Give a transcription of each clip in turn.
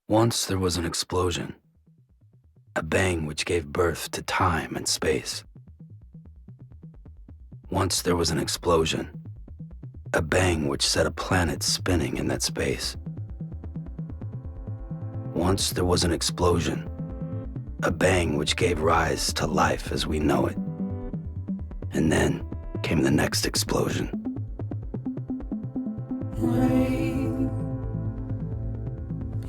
Once there was an explosion, a bang which gave birth to time and space. Once there was an explosion, a bang which set a planet spinning in that space. Once there was an explosion, a bang which gave rise to life as we know it. And then came the next explosion. Rain,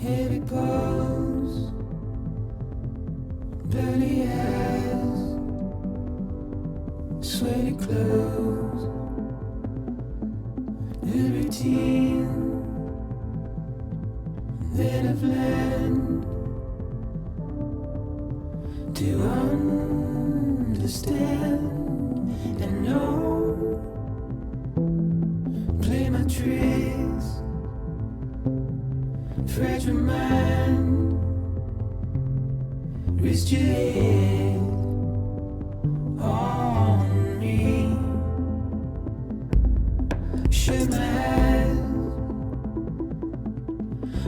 heavy blows, dirty eyes, sweaty clothes, the routine that I've learned to understand and know. Play my tricks, fragile mind, risk your head on me. Shut my eyes,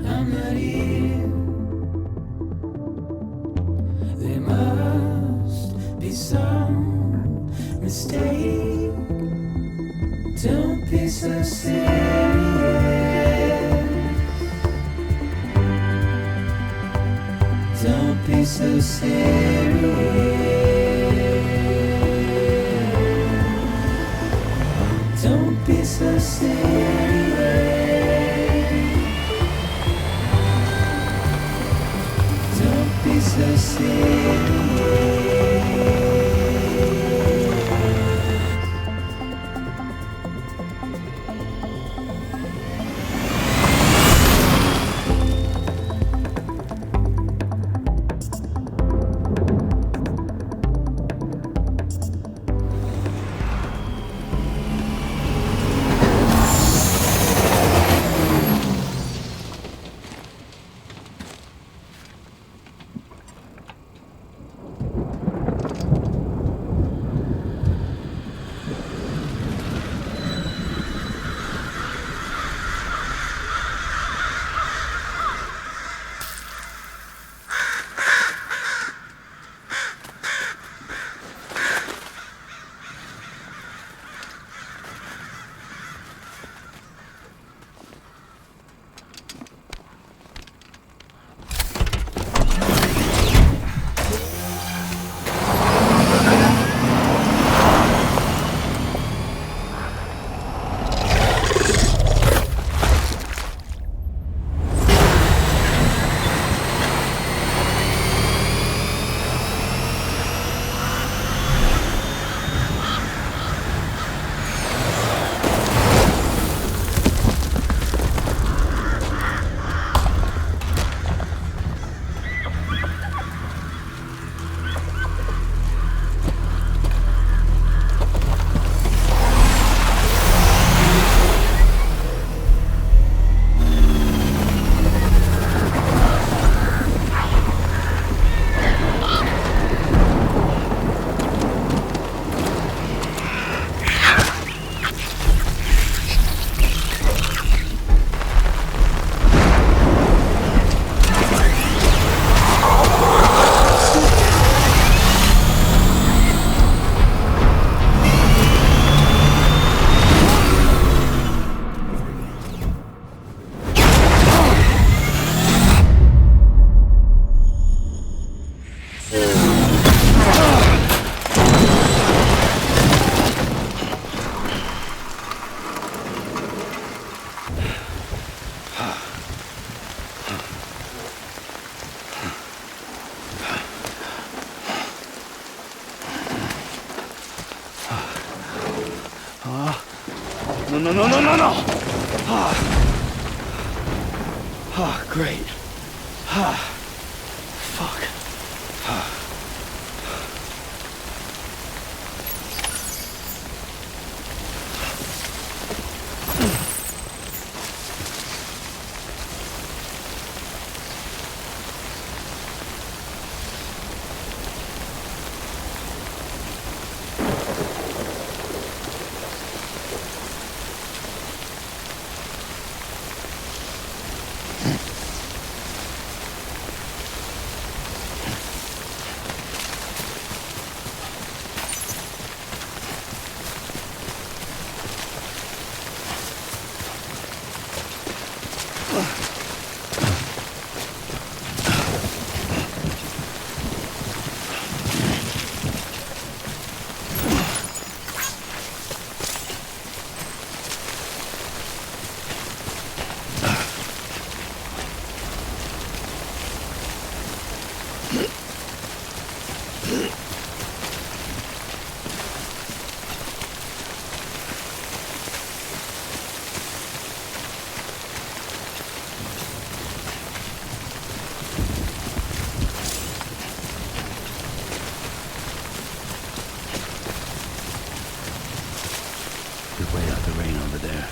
I'm not here. There must be some mistake. Don't be so serious. Don't be so serious. Don't be so serious. Don't be so serious. No. Great. Fuck. could wait out the rain over there.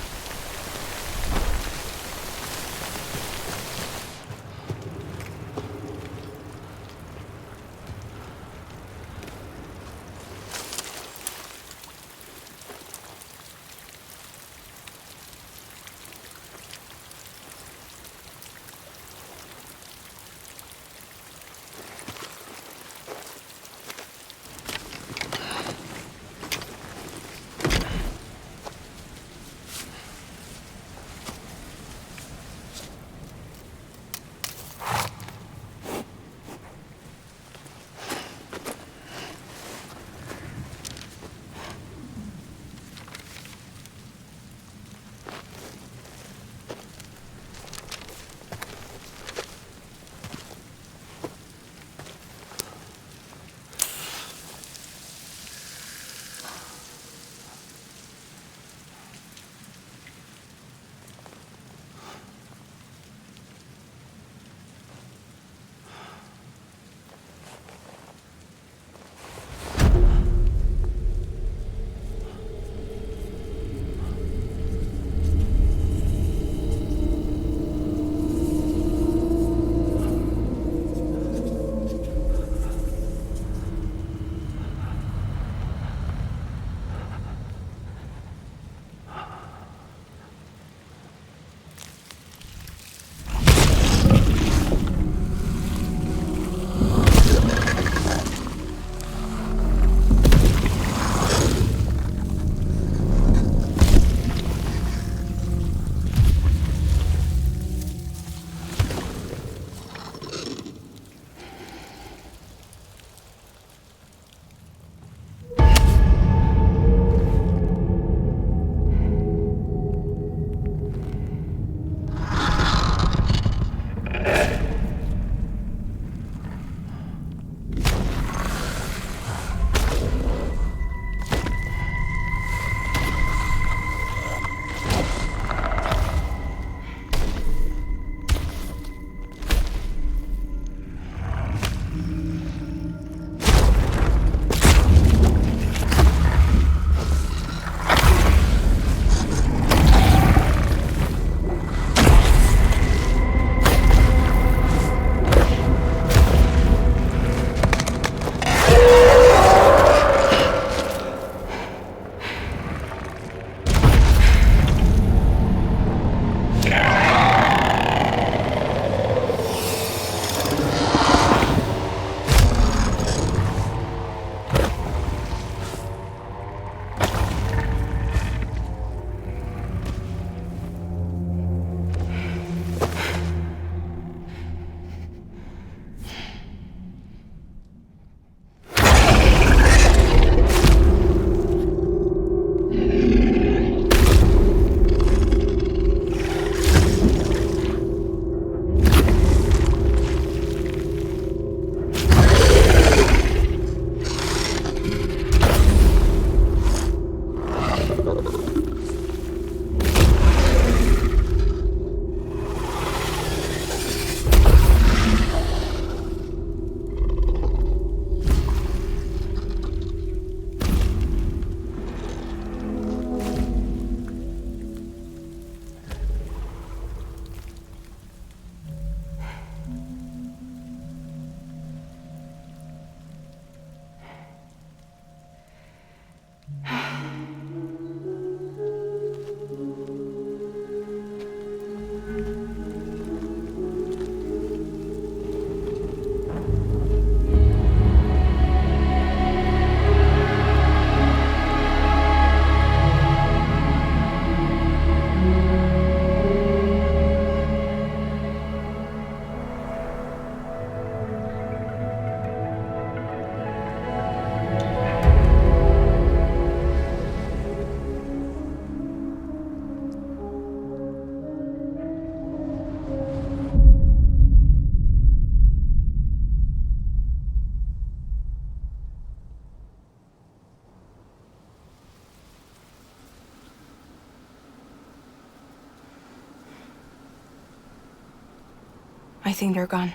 I think they're gone.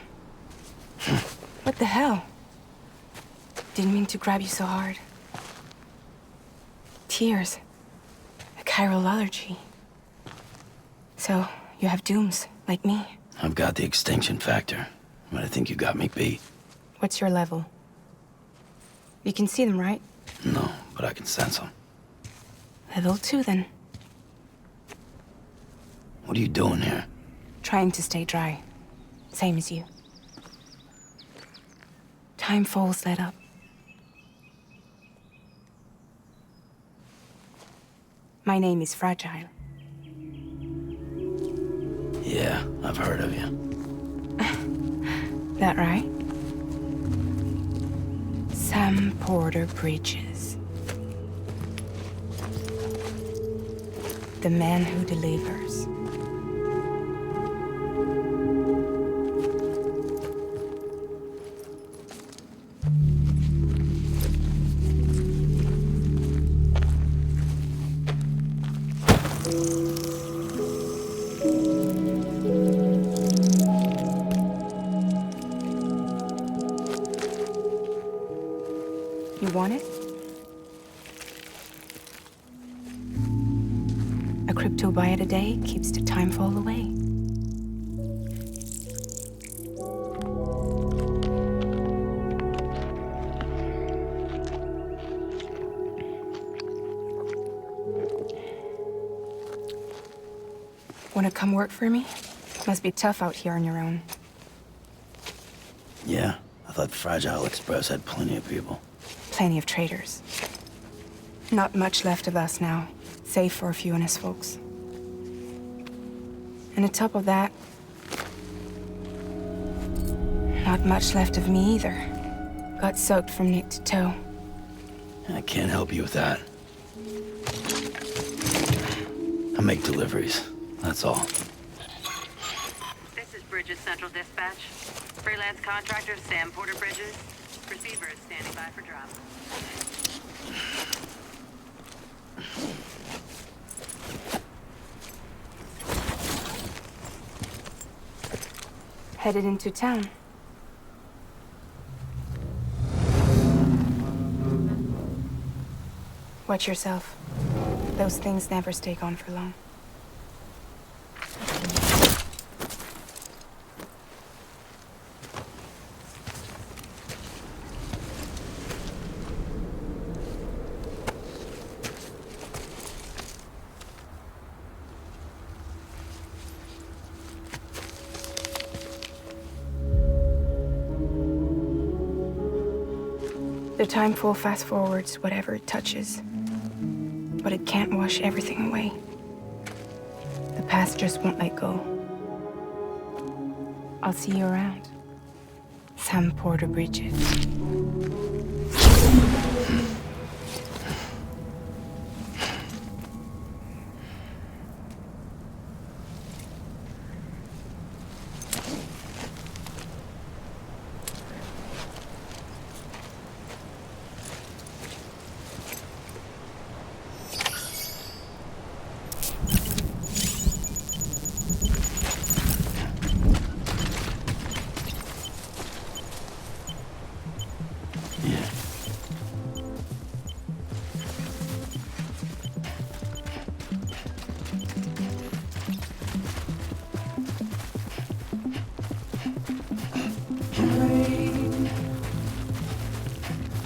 What the hell? Didn't mean to grab you so hard. Tears. chiral allergy. So, you have dooms, like me. I've got the extinction factor, but I think you got me beat. What's your level? You can see them, right? No, but I can sense them. Level 2, then. What are you doing here? Trying to stay dry. Same as you. Time falls let up. My name is Fragile. Yeah, I've heard of you. That right? Sam Porter Bridges. The man who delivers. You want it? A crypto byte a day keeps the time fall away. Wanna come work for me? Must be tough out here on your own. Yeah, I thought Fragile Express had plenty of people. Plenty of traitors. Not much left of us now, save for a few honest folks. And on top of that, not much left of me either. Got soaked from neck to toe. I can't help you with that. I make deliveries, that's all. This is Bridges Central Dispatch. Freelance contractor Sam Porter Bridges. Receiver is standing by for drop. Headed into town. Watch yourself. Those things never stay gone for long. The time fall fast forwards whatever it touches. But it can't wash everything away. The past just won't let go. I'll see you around. Sam Porter Bridges.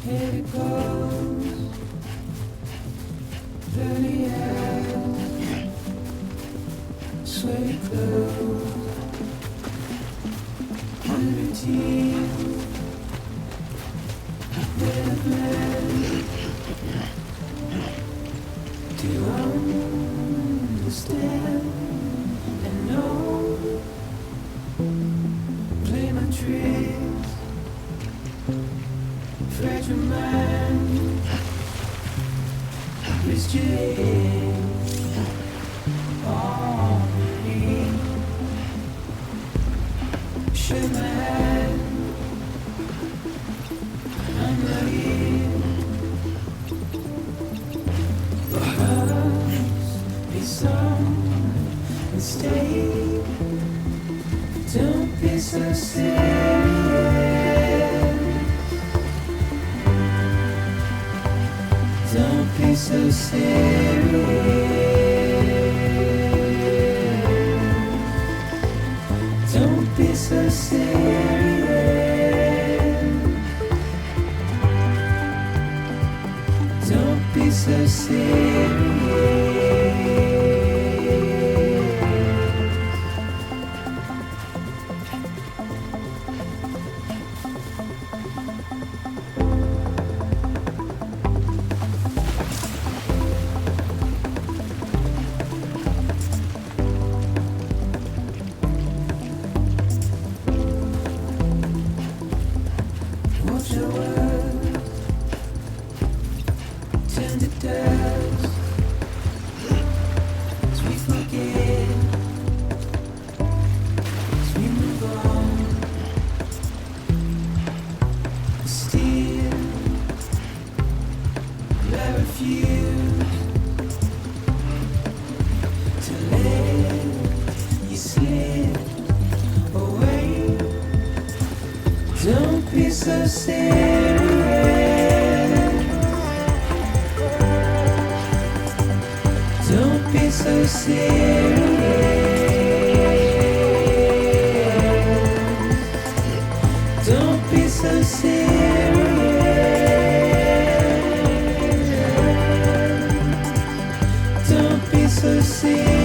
Here it goes, dirty air, sway clothes, liberty, with man. Do you understand and know? Play my tricks, fragile mind, mischief, already. Shake my hand, I'm not here. The house be some mistake. Don't be so serious. Don't be so serious. so serious. Don't be so serious. Watch your words turn to dust as we forget, as we move on. Still, I refuse to let you slip away. Don't be so serious. Don't be so serious. Don't be so serious. Don't be so serious.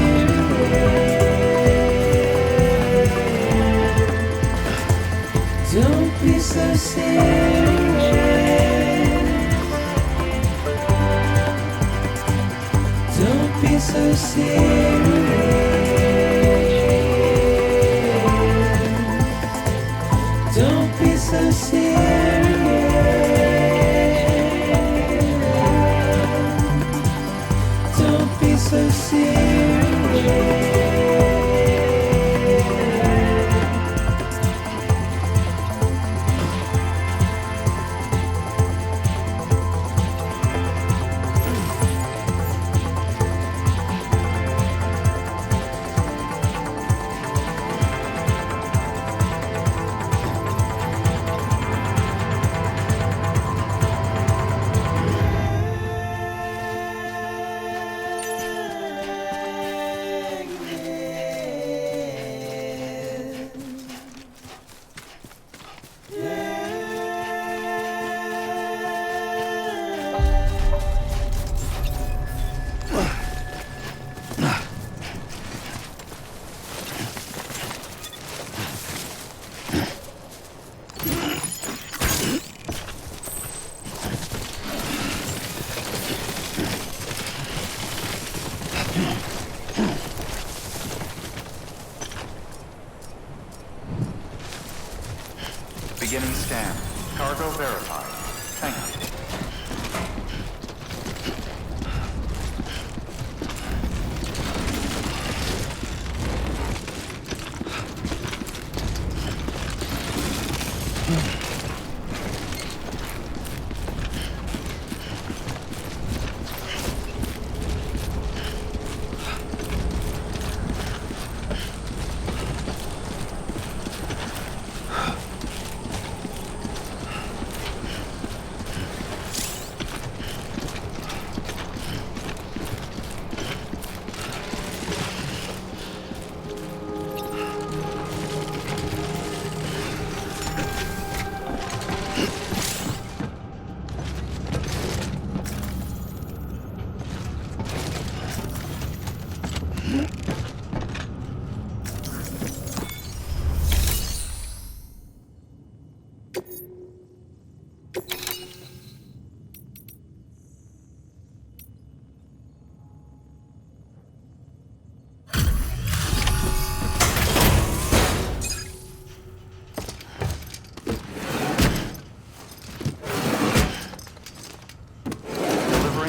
Don't be so serious. Don't be so serious. Don't be so serious. Don't be so serious. Beginning scan. Cargo verified. Thank you.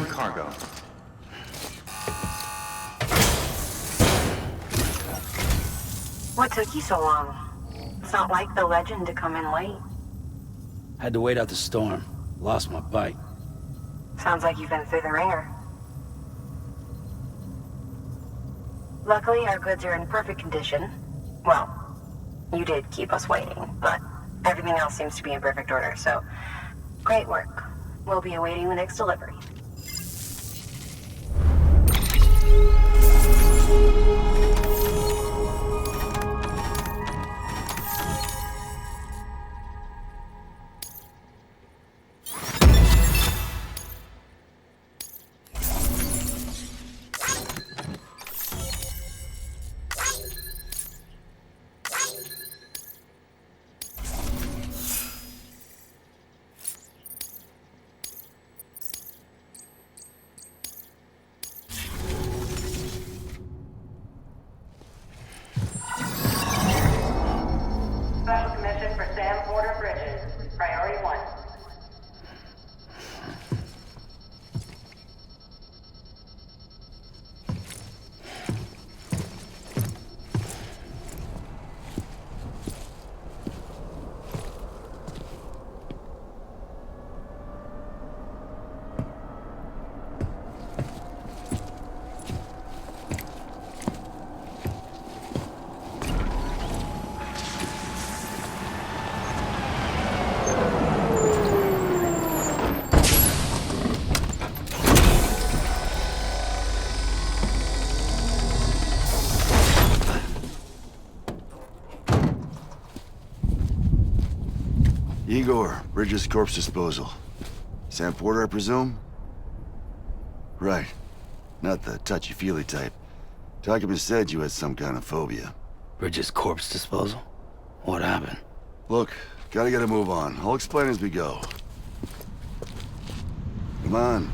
Cargo. What took you so long? It's not like the legend to come in late. Had to wait out the storm. Lost my bike. Sounds like you've been through the ringer. Luckily, our goods are in perfect condition. Well, you did keep us waiting, but everything else seems to be in perfect order, so great work. We'll be awaiting the next delivery. Igor, Bridges Corpse Disposal. Sam Porter, I presume? Right. Not the touchy-feely type. Document said you had some kind of phobia. Bridges corpse disposal? What happened? Look, gotta get a move on. I'll explain as we go. Come on.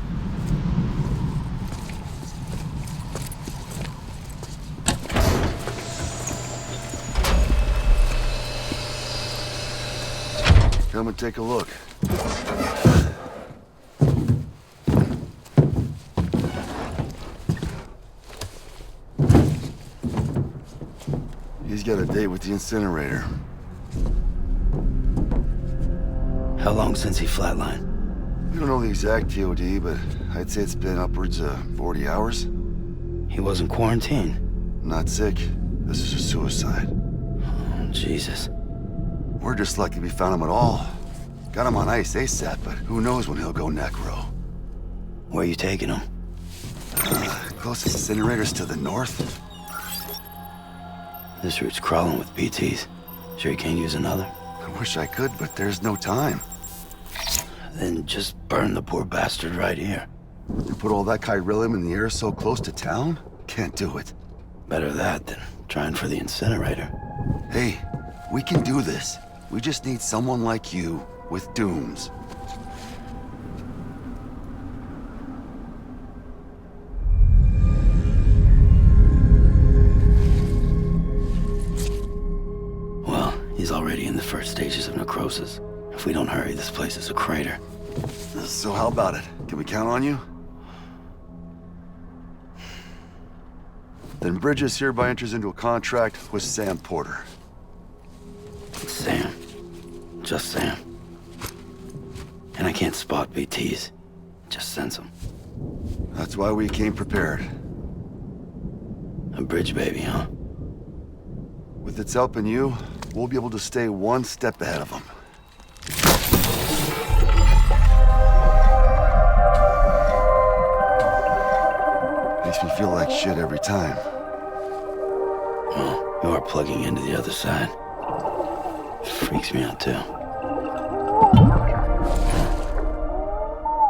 Come and take a look. He's got a date with the incinerator. How long since he flatlined? We don't know the exact TOD, but I'd say it's been upwards of 40 hours. He wasn't quarantined. Not sick. This is a suicide. Oh, Jesus. We're just lucky we found him at all. Got him on ice ASAP, but who knows when he'll go necro. Where are you taking him? Closest incinerator's to the north. This route's crawling with BTs. Sure you can't use another? I wish I could, but there's no time. Then just burn the poor bastard right here. You put all that chiralium in the air so close to town? Can't do it. Better that than trying for the incinerator. Hey, we can do this. We just need someone like you with dooms. Well, he's already in the first stages of necrosis. If we don't hurry, this place is a crater. So how about it? Can we count on you? Then Bridges hereby enters into a contract with Sam Porter. Sam. Just Sam. And I can't spot BTs. Just sense them. That's why we came prepared. A bridge baby, huh? With its help and you, we'll be able to stay one step ahead of them. Makes me feel like shit every time. Well, you are plugging into the other side. Freaks me out, too.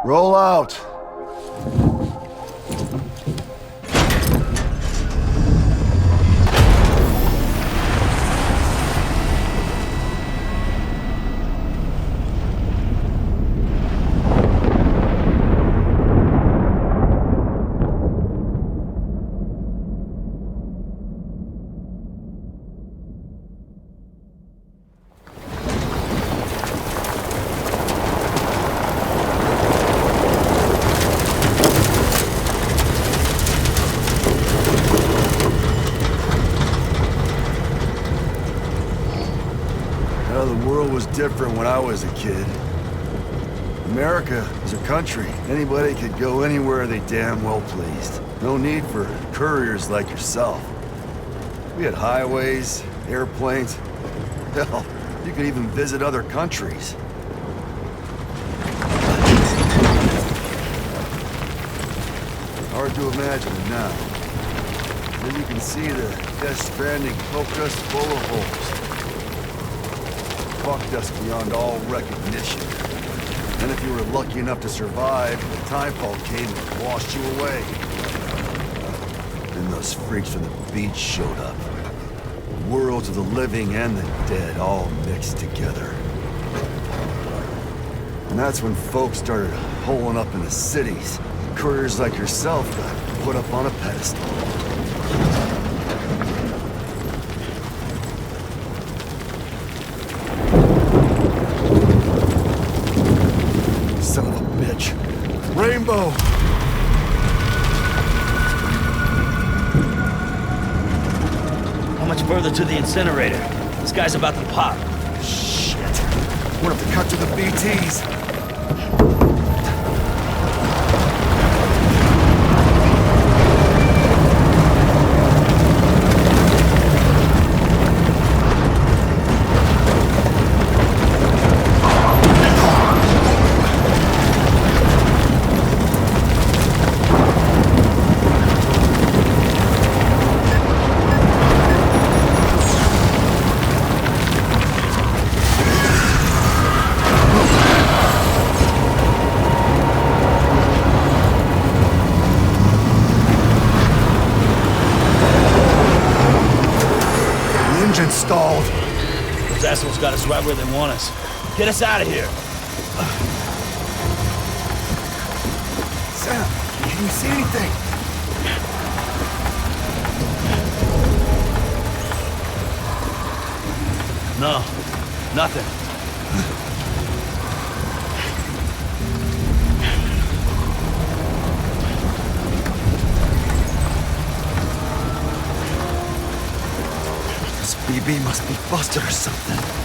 Roll out! The world was different when I was a kid. America was a country. Anybody could go anywhere they damn well pleased. No need for couriers like yourself. We had highways, airplanes. Hell, you could even visit other countries. Hard to imagine it now. Then you can see the Death Stranding poked us full of holes. Fucked us beyond all recognition. And if you were lucky enough to survive, the timefall came and washed you away. Then those freaks from the beach showed up. Worlds of the living and the dead all mixed together. And that's when folks started holing up in the cities. Couriers like yourself got put up on a pedestal. Son of a bitch. Rainbow! How much further to the incinerator? This guy's about to pop. Shit. We'll have to cut to the BTs. stalled. Those assholes got us right where they want us. Get us out of here. Sam, can you see anything? No, nothing. This BB must be busted or something.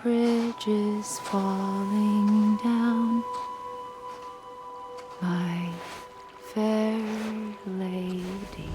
bridges falling down, my fair lady.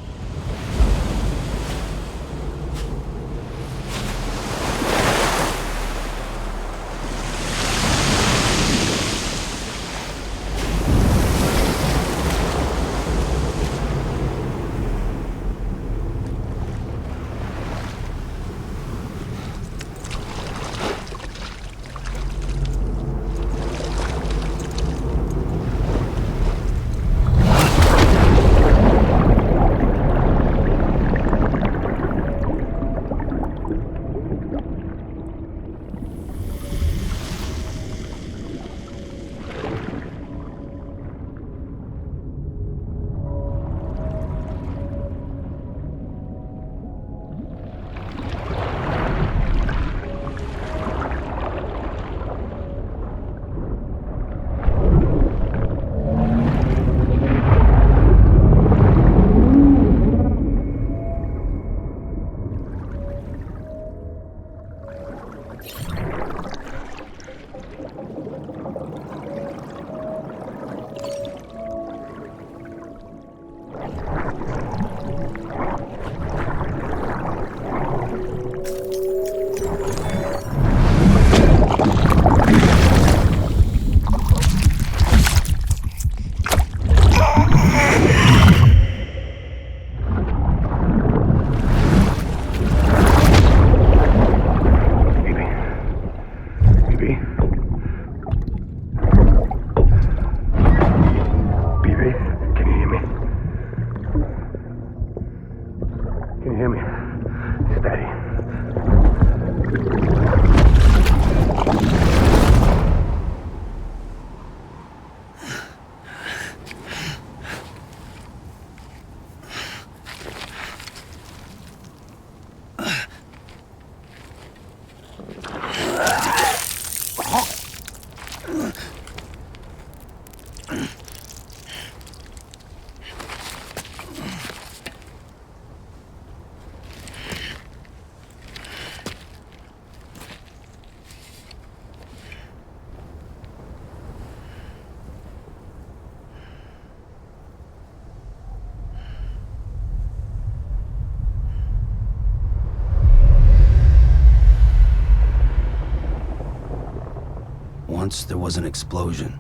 Once there was an explosion.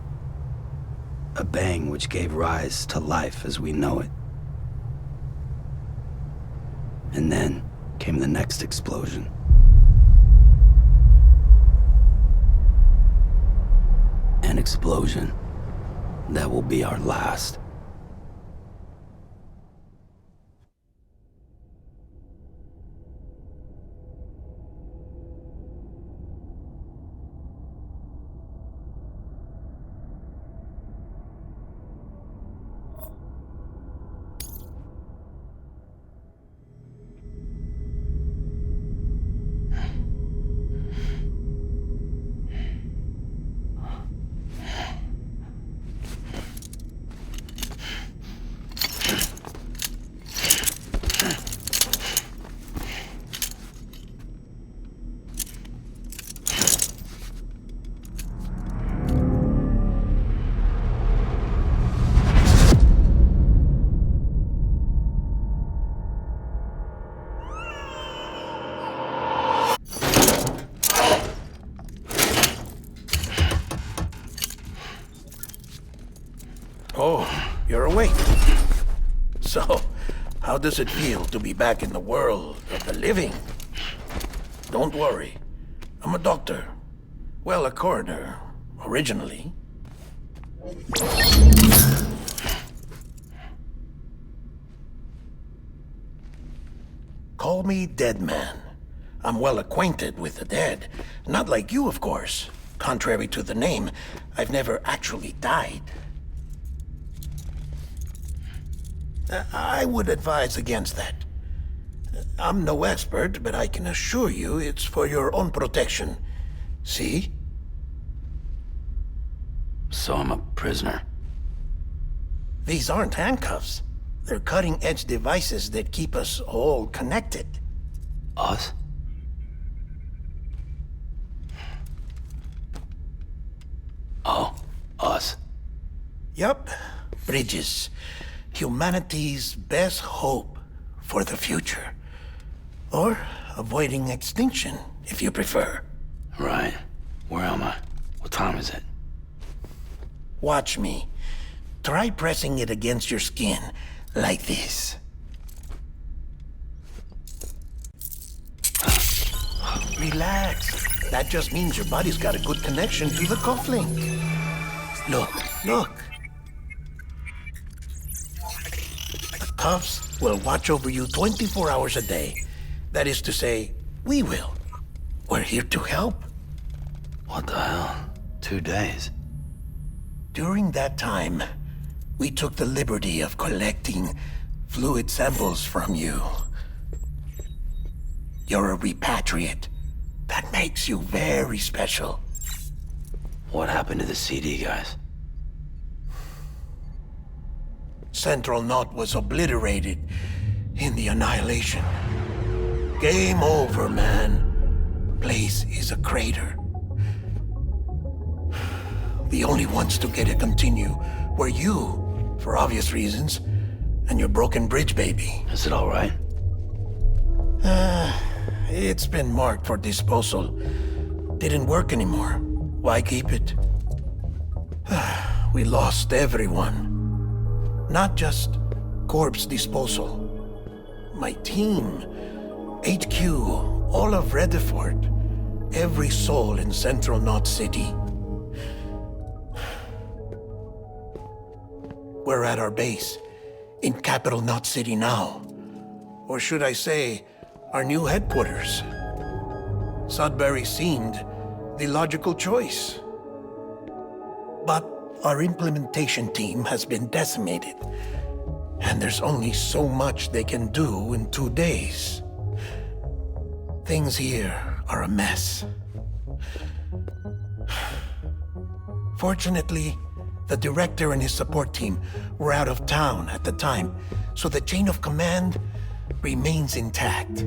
A bang which gave rise to life as we know it. And then came the next explosion. An explosion that will be our last. Oh, you're awake. So, how does it feel to be back in the world of the living? Don't worry. I'm a doctor. Well, a coroner, originally. Call me Dead Man. I'm well acquainted with the dead. Not like you, of course. Contrary to the name, I've never actually died. I would advise against that. I'm no expert, but I can assure you it's for your own protection. See? So I'm a prisoner. These aren't handcuffs. They're cutting-edge devices that keep us all connected. Us? Oh, us. Yup. Bridges. Humanity's best hope for the future. Or avoiding extinction, if you prefer. Right. Where am I? What time is it? Watch me. Try pressing it against your skin, like this. Relax. That just means your body's got a good connection to the cufflink. Look, look. The cuffs will watch over you 24 hours a day. That is to say, we will. We're here to help. What the hell? 2 days? During that time, we took the liberty of collecting fluid samples from you. You're a repatriate. That makes you very special. What happened to the CD guys? Central Knot was obliterated in the annihilation. Game over, man. Place is a crater. The only ones to get to continue were you, for obvious reasons, and your broken bridge baby. Is it all right? It's been marked for disposal. Didn't work anymore. Why keep it? We lost everyone. Not just corpse disposal. My team, HQ, all of Redefort, every soul in Central Knot City. We're at our base, in Capital Knot City now. Or should I say, our new headquarters. Sudbury seemed the logical choice. But our implementation team has been decimated, and there's only so much they can do in 2 days. Things here are a mess. Fortunately, The director and his support team were out of town at the time, so the chain of command remains intact.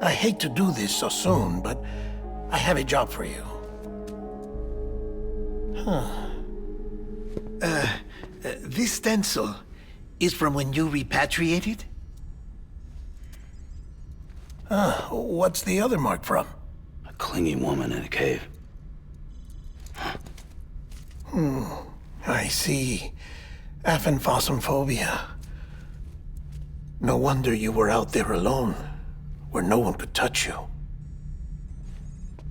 I hate to do this so soon, but I have a job for you. This stencil is from when you repatriated? What's the other mark from? A clinging woman in a cave. I see. Aphanphosmphobia. No wonder you were out there alone, where no one could touch you.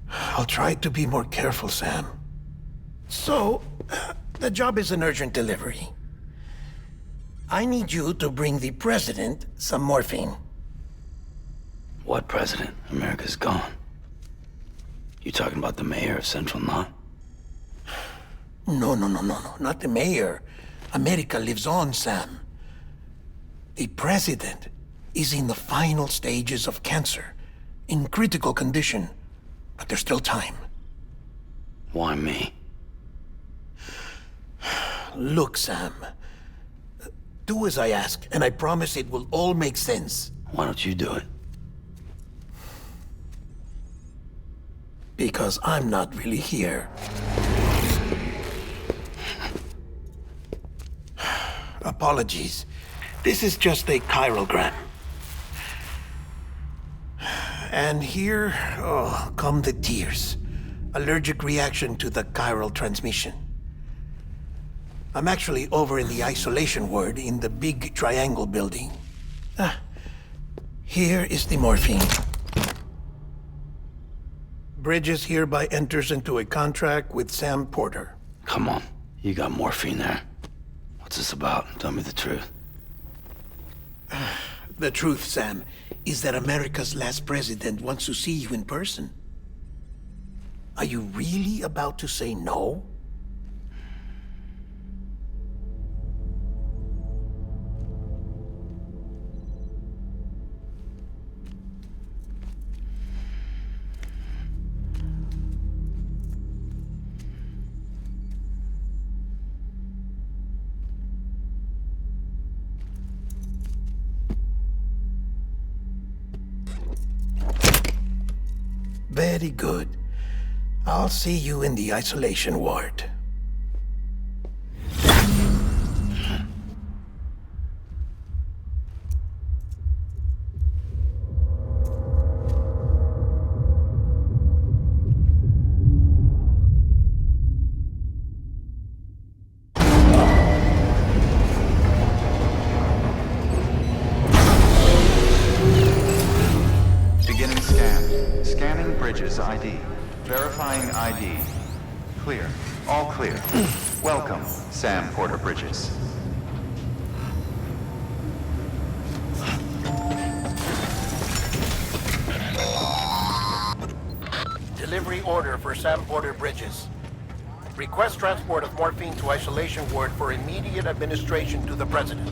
I'll try to be more careful, Sam. So, the job is an urgent delivery. I need you to bring the president some morphine. What president? America's gone. You talking about the mayor of Central Knot? No, not the mayor. America lives on, Sam. The president is in the final stages of cancer, in critical condition, but there's still time. Why me? Look, Sam. Do as I ask, and I promise it will all make sense. Why don't you do it? Because I'm not really here. Apologies. This is just a chiralgram. And here, come the tears. Allergic reaction to the chiral transmission. I'm actually over in the isolation ward in the big triangle building. Here is the morphine. Bridges hereby enters into a contract with Sam Porter. Come on, you got morphine there. What's this about? Tell me the truth. The truth, Sam, is that America's last president wants to see you in person. Are you really about to say no? Very good. I'll see you in the isolation ward. Beginning scan. Scanning Bridges ID. Verifying ID. Clear. All clear. Welcome, Sam Porter Bridges. Delivery order for Sam Porter Bridges. Request transport of morphine to isolation ward for immediate administration to the president.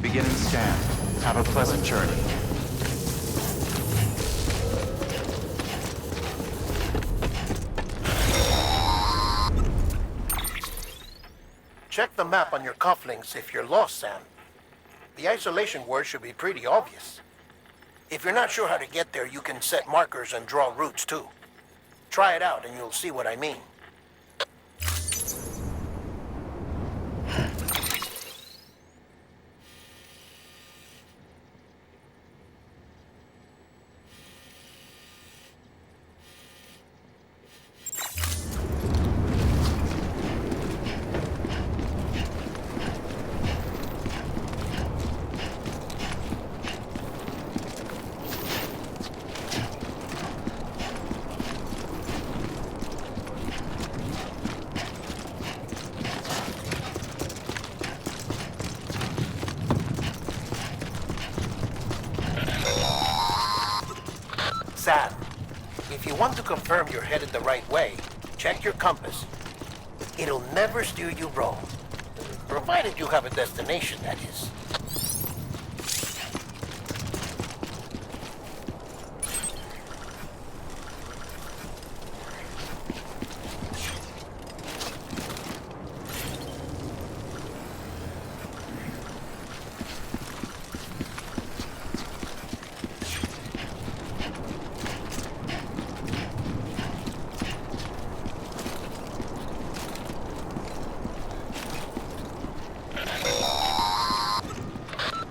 Beginning scan. Have a pleasant journey. Check the map on your cufflinks if you're lost, Sam. The isolation word should be pretty obvious. If you're not sure how to get there, you can set markers and draw routes too. Try it out and you'll see what I mean. you want to confirm you're headed the right way, check your compass. It'll never steer you wrong. Provided you have a destination, that is.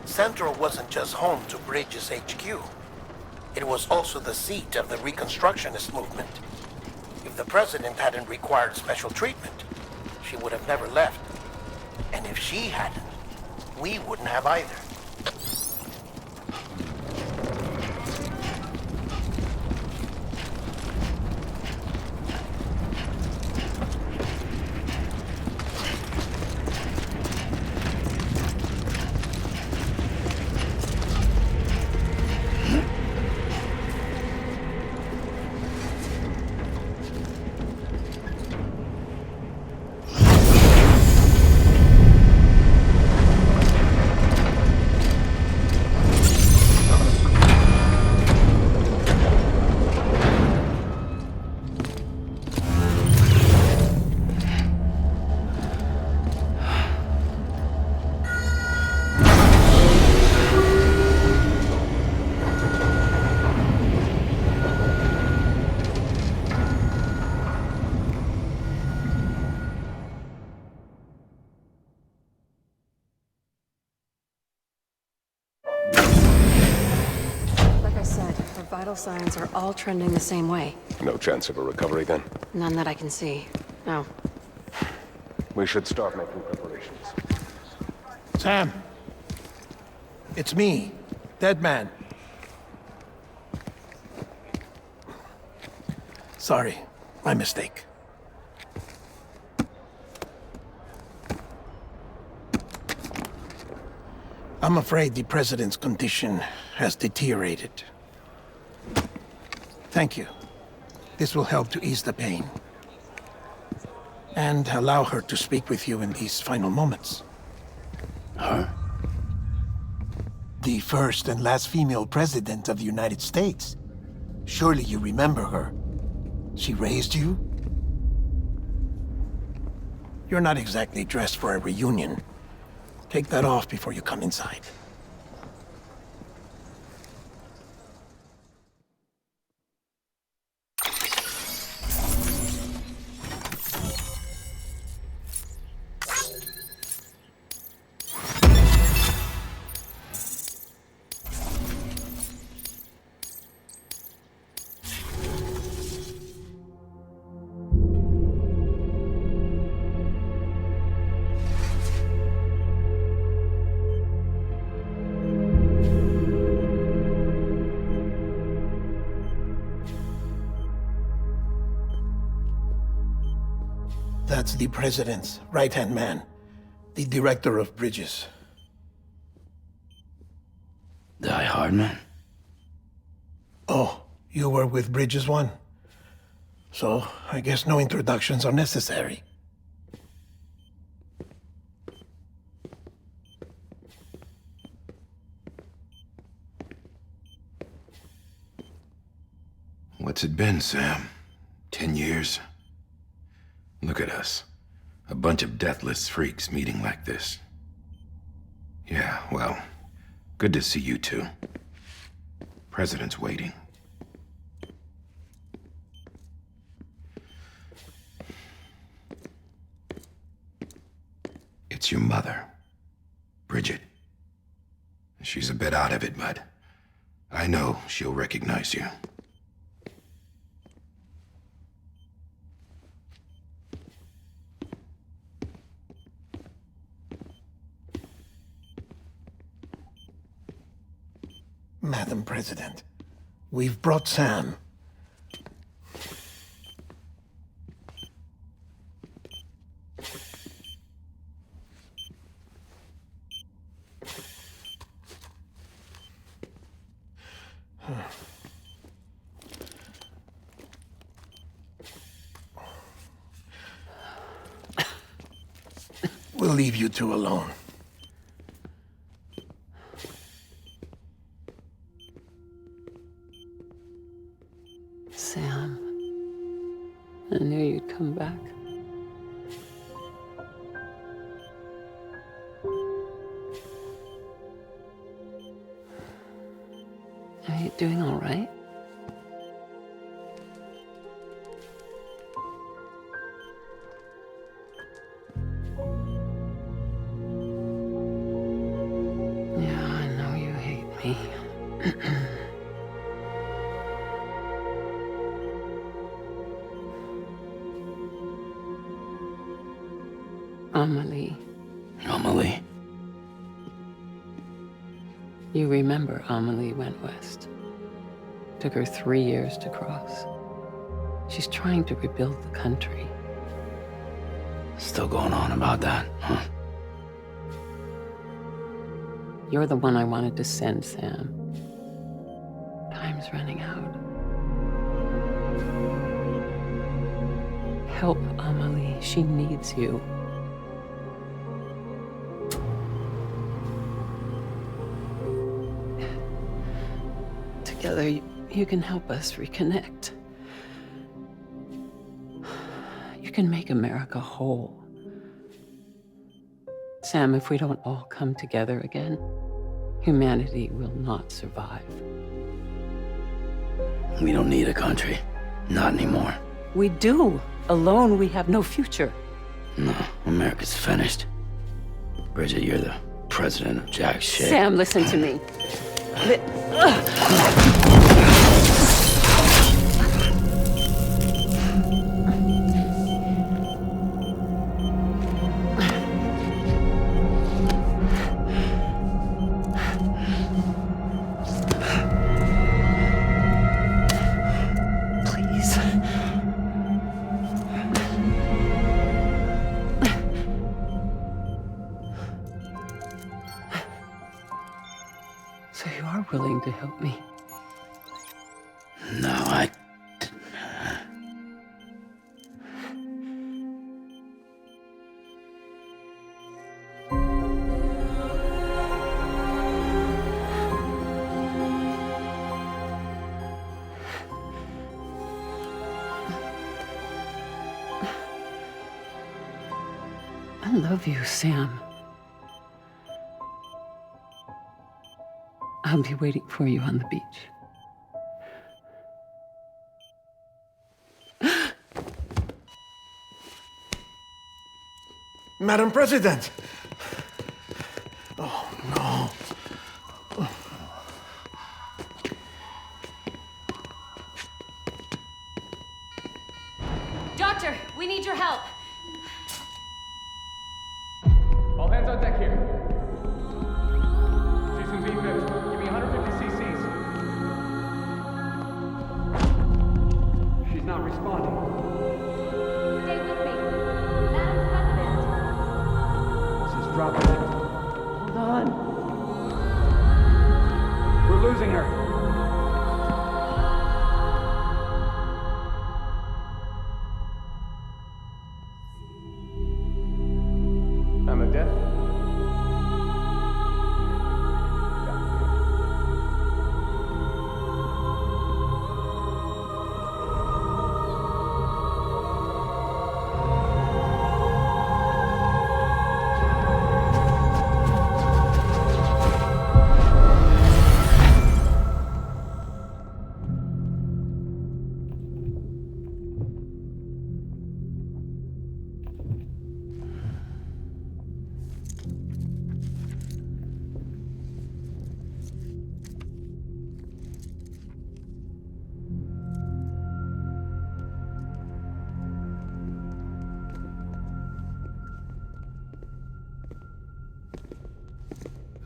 Central wasn't just home to Bridges HQ. It was also the seat of the Reconstructionist movement. If the president hadn't required special treatment, she would have never left. And if she hadn't, we wouldn't have either. Vital signs are all trending the same way. No chance of a recovery then? None that I can see. No. We should start making preparations. Sam! It's me, Dead Man. Sorry, my mistake. I'm afraid the president's condition has deteriorated. Thank you. This will help to ease the pain. And allow her to speak with you in these final moments. Her? The first and last female president of the United States. Surely you remember her. She raised you? You're not exactly dressed for a reunion. Take that off before you come inside. That's the president's right-hand man, the director of bridges. Die Hardman? Oh, you were with Bridges 1? So, I guess no introductions are necessary. What's it been, Sam? 10 years? Look at us. A bunch of deathless freaks meeting like this. Yeah, well, good to see you two. President's waiting. It's your mother, Bridget. She's a bit out of it, but I know she'll recognize you. Madam President, we've brought Sam. We'll leave you two alone. Sam, I knew you'd come back. Are you doing all right? Yeah, I know you hate me. Amelie. Amelie? You remember Amelie went west. Took her 3 years to cross. She's trying to rebuild the country. Still going on about that, huh? You're the one I wanted to send, Sam. Time's running out. Help Amelie. She needs you. Together, you can help us reconnect. You can make America whole. Sam, if we don't all come together again, humanity will not survive. We don't need a country. Not anymore. We do. Alone, we have no future. No, America's finished. Bridget, you're the president of jack shit. Sam, listen to me. Please. So you are willing to help me? No, I love you, Sam. I'll be waiting for you on the beach. Madam President! Oh, no. Doctor, we need your help. All hands on deck here. Season V-Fit, give me 150 cc's. She's not responding. Stay with me. Madam President. This is dropping. Hold on. We're losing her. I'm a death.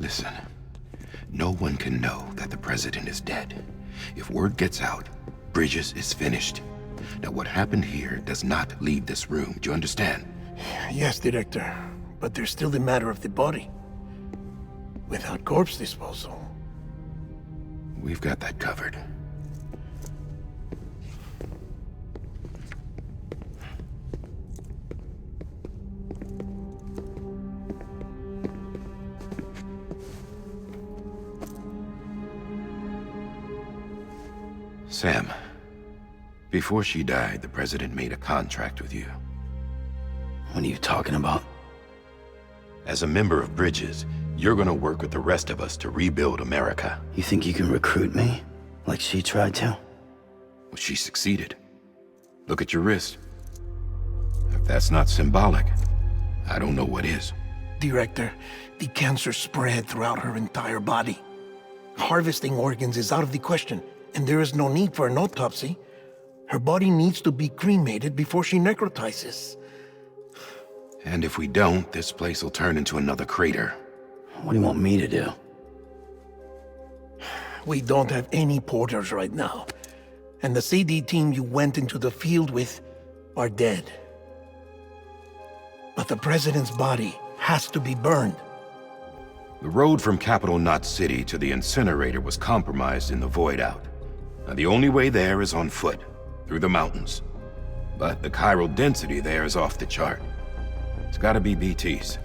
Listen, no one can know that the president is dead. If word gets out, Bridges is finished. Now, what happened here does not leave this room. Do you understand? Yes, Director. But there's still the matter of the body. Without corpse disposal. We've got that covered. Sam, before she died, the President made a contract with you. What are you talking about? As a member of Bridges, you're gonna work with the rest of us to rebuild America. You think you can recruit me? Like she tried to? Well, she succeeded. Look at your wrist. If that's not symbolic, I don't know what is. Director, the cancer spread throughout her entire body. Harvesting organs is out of the question, and there is no need for an autopsy. Her body needs to be cremated before she necrotizes. And if we don't, this place will turn into another crater. What do you want me to do? We don't have any porters right now. And the CD team you went into the field with are dead. But the President's body has to be burned. The road from Capital Knot City to the incinerator was compromised in the void out. Now the only way there is on foot, through the mountains. But the chiral density there is off the chart. It's gotta be BT's.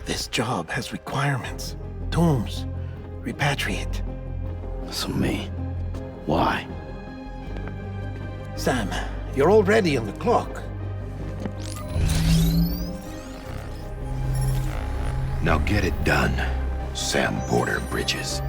This job has requirements. Tombs. Repatriate. So me. Why? Sam, you're already on the clock. Now get it done, Sam Porter Bridges.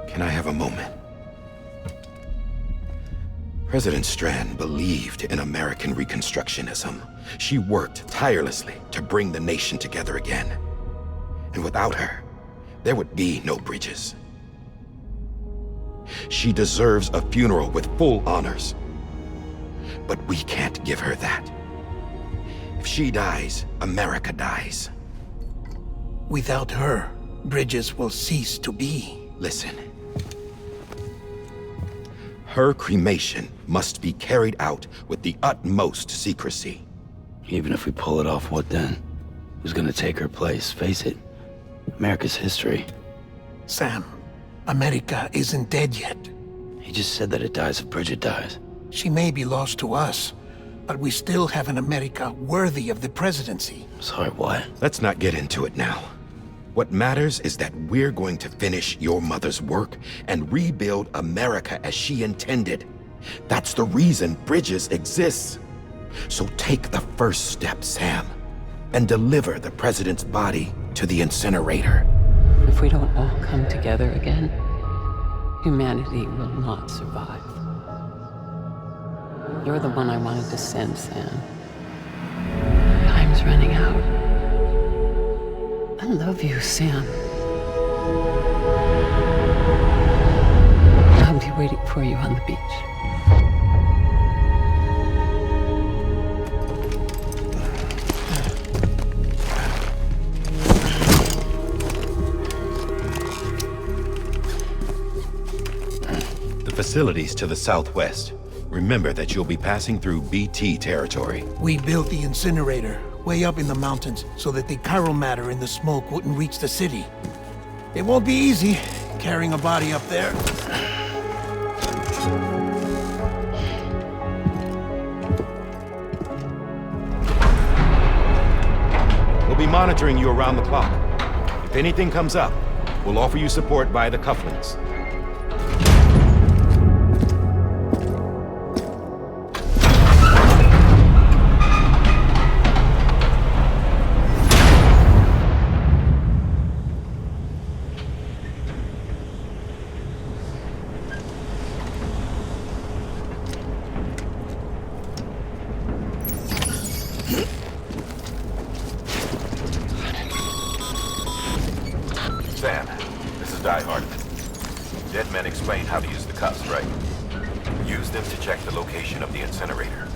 Can I have a moment? President Strand believed in American Reconstructionism. She worked tirelessly to bring the nation together again. And without her, there would be no Bridges. She deserves a funeral with full honors. But we can't give her that. If she dies, America dies. Without her, Bridges will cease to be. Listen. Her cremation must be carried out with the utmost secrecy. Even if we pull it off, what then? Who's gonna take her place? Face it, America's history. Sam, America isn't dead yet. He just said that it dies if Bridget dies. She may be lost to us, but we still have an America worthy of the presidency. Sorry, what? Let's not get into it now. What matters is that we're going to finish your mother's work and rebuild America as she intended. That's the reason Bridges exists. So take the first step, Sam, and deliver the president's body to the incinerator. If we don't all come together again, humanity will not survive. You're the one I wanted to send, Sam. Time's running out. I love you, Sam. I'll be waiting for you on the beach. The facilities to the southwest. Remember that you'll be passing through BT territory. We built the incinerator way up in the mountains so that the chiral matter in the smoke wouldn't reach the city. It won't be easy carrying a body up there. We'll be monitoring you around the clock. If anything comes up, we'll offer you support via the cufflinks. Sam, this is Die Hard. Dead men explained how to use the cuffs, right? Use them to check the location of the incinerator.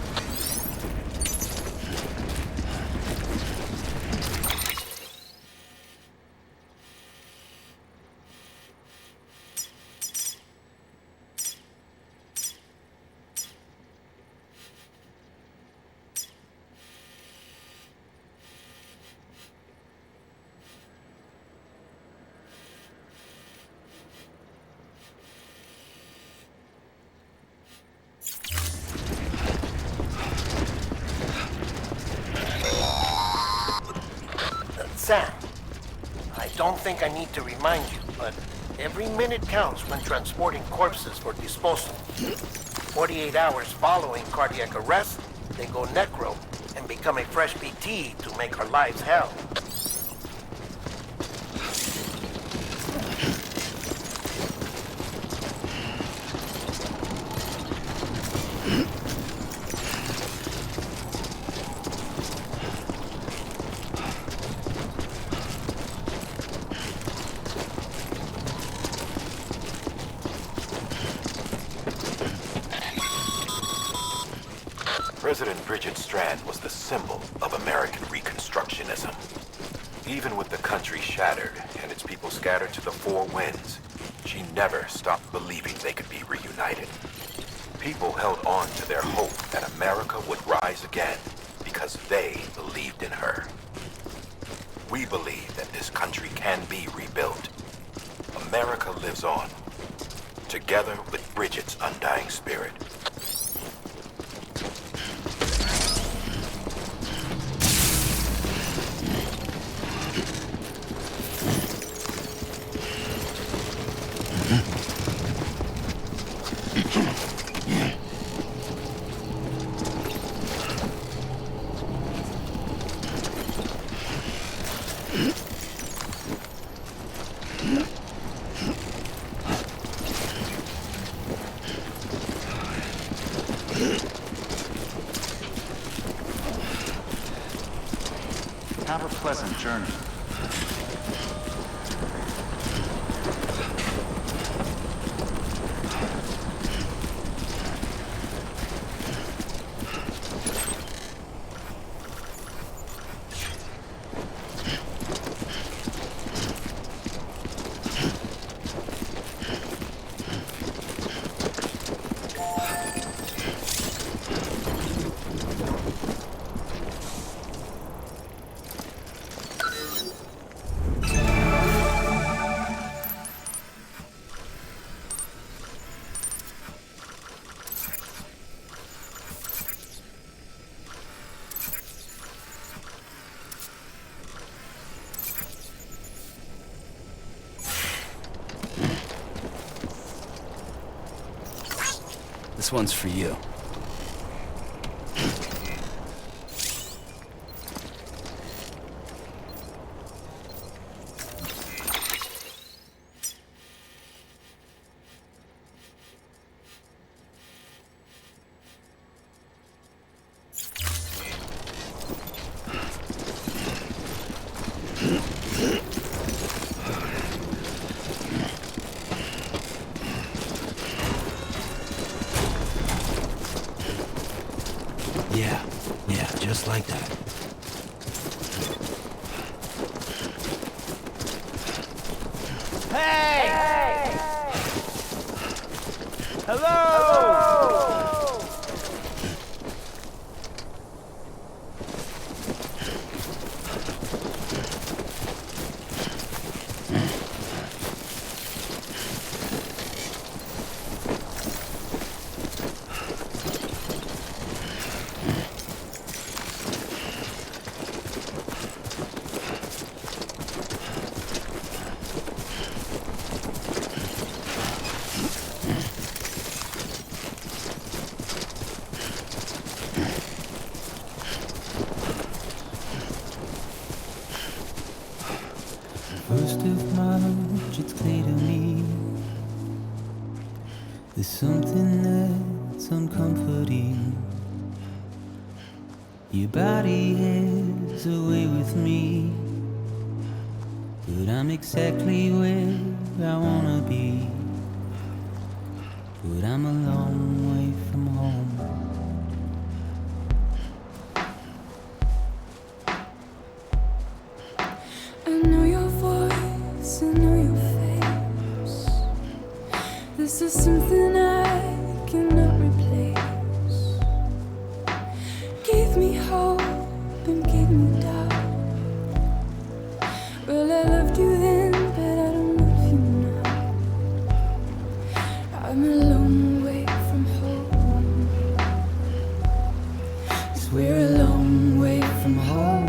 Sam, I don't think I need to remind you, but every minute counts when transporting corpses for disposal. 48 hours following cardiac arrest, they go necro and become a fresh BT to make our lives hell. President Bridget Strand was the symbol of American Reconstructionism. Even with the country shattered and its people scattered to the four winds, she never stopped believing they could be reunited. People held on to their hope that America would rise again because they believed in her. We believe that this country can be rebuilt. America lives on, together with Bridget's undying spirit. Have a pleasant journey. This one's for you. Yeah, just like that. Hey! Hello! First of March, it's clear to me there's something that's uncomforting. Your body has a way with me, but I'm exactly where I wanna be. But I'm a long way from home. I know your voice, I know your face. This is something I cannot replace. Gave me hope and gave me doubt. Well, I loved you then, but I don't love you now. I'm a long way from home. 'Cause we're a long way from home.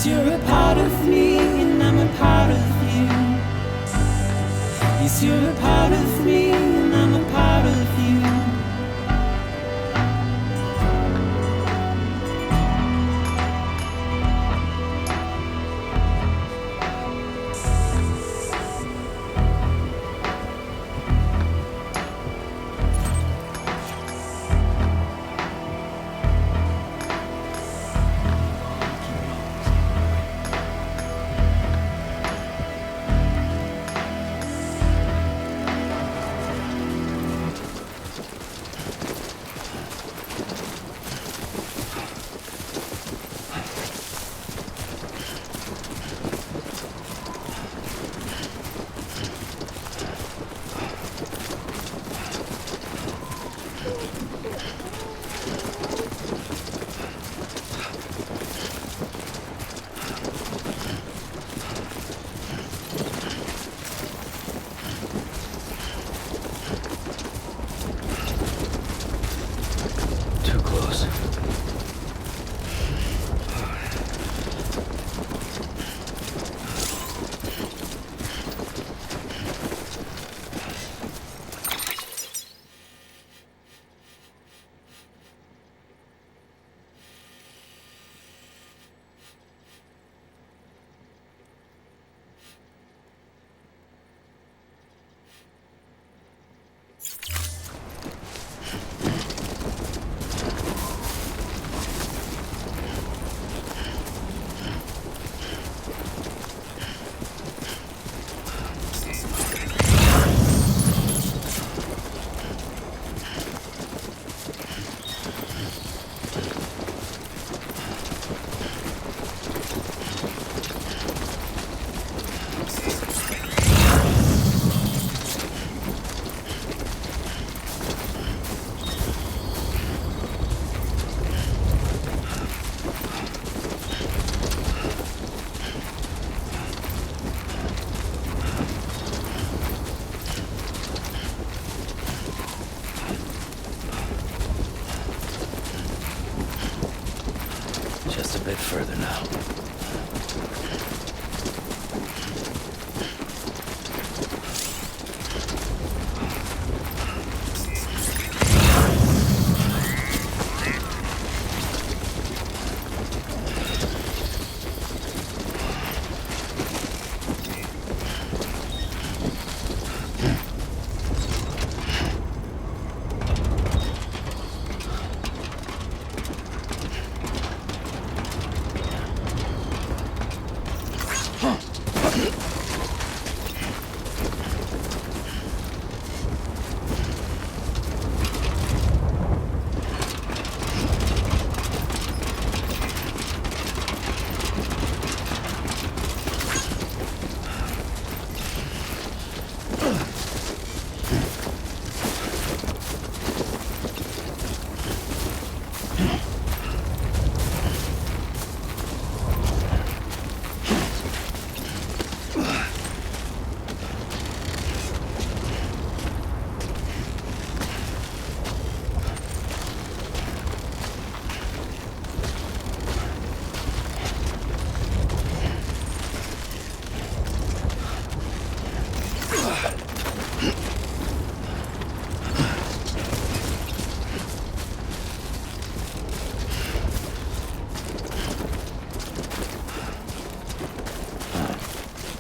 'Cause you're a part of me and I'm a part of you. Yes, you're a part of me and I'm a part of you. Just a bit further now.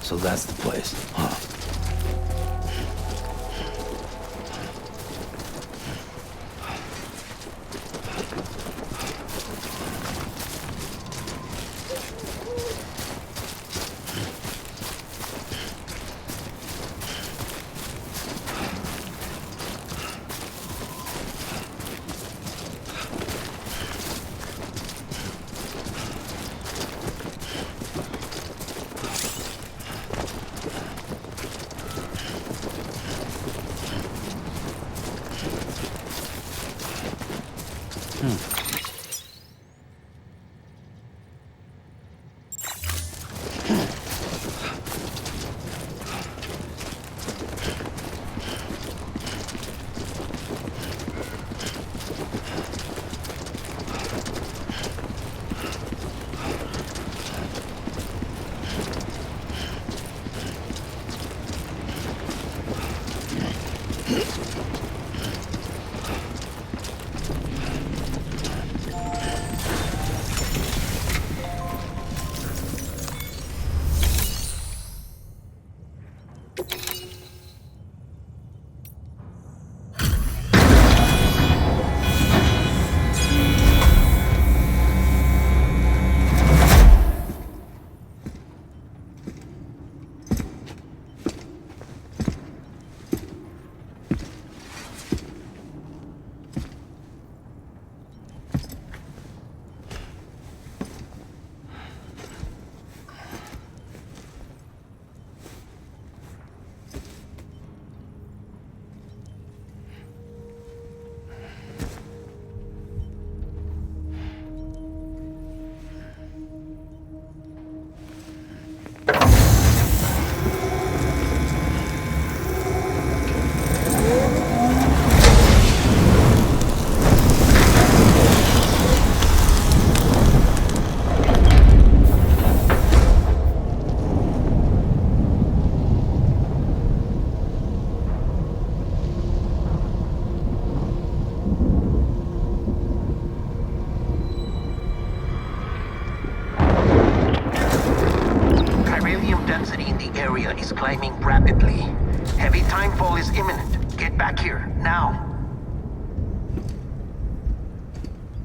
So that's the place, huh?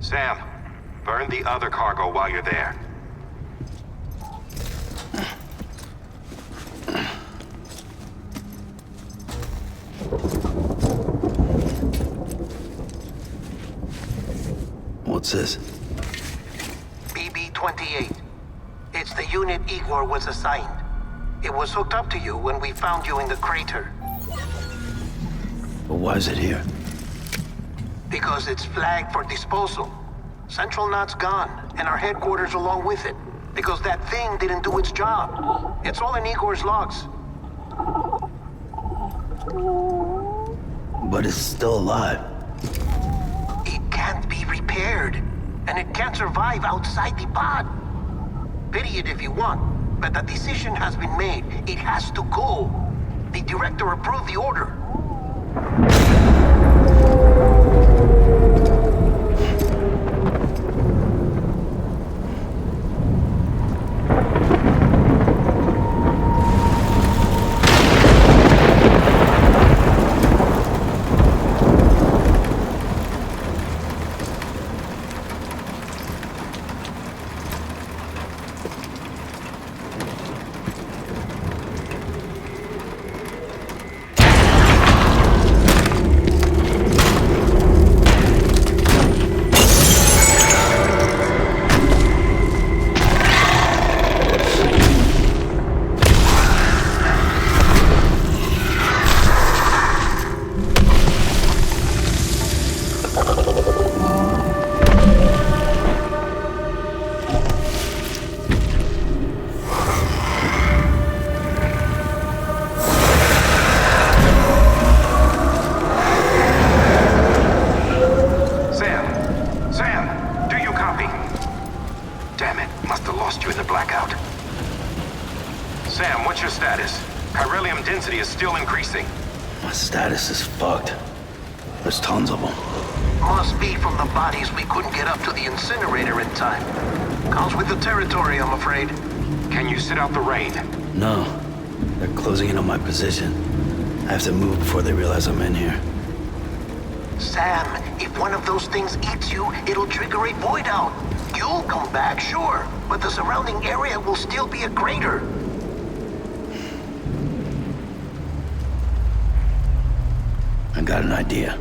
Sam, burn the other cargo while you're there. What's this? BB-28. It's the unit Igor was assigned. It was hooked up to you when we found you in the crater. But why is it here? Because it's flagged for disposal. Central Knot's gone, and our headquarters along with it. Because that thing didn't do its job. It's all in Igor's logs. But it's still alive. It can't be repaired, and it can't survive outside the pod. Pity it if you want, but the decision has been made. It has to go. The director approved the order. My status is fucked. There's tons of them. Must be from the bodies we couldn't get up to the incinerator in time. Comes with the territory, I'm afraid. Can you sit out the rain? No. They're closing in on my position. I have to move before they realize I'm in here. Sam, if one of those things eats you, it'll trigger a void out. You'll come back, sure, but the surrounding area will still be a crater. I got an idea.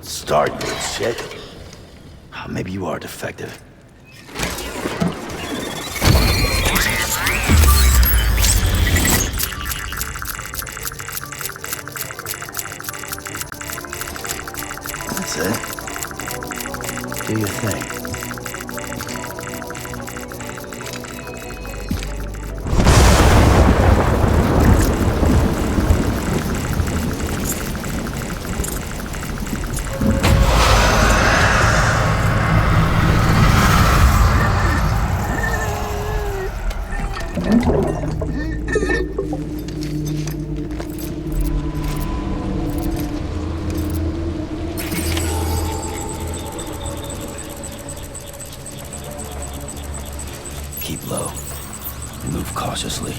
Start, you shit. Maybe you are defective. That's it. Do your thing. Keep low. Move cautiously.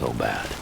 so bad.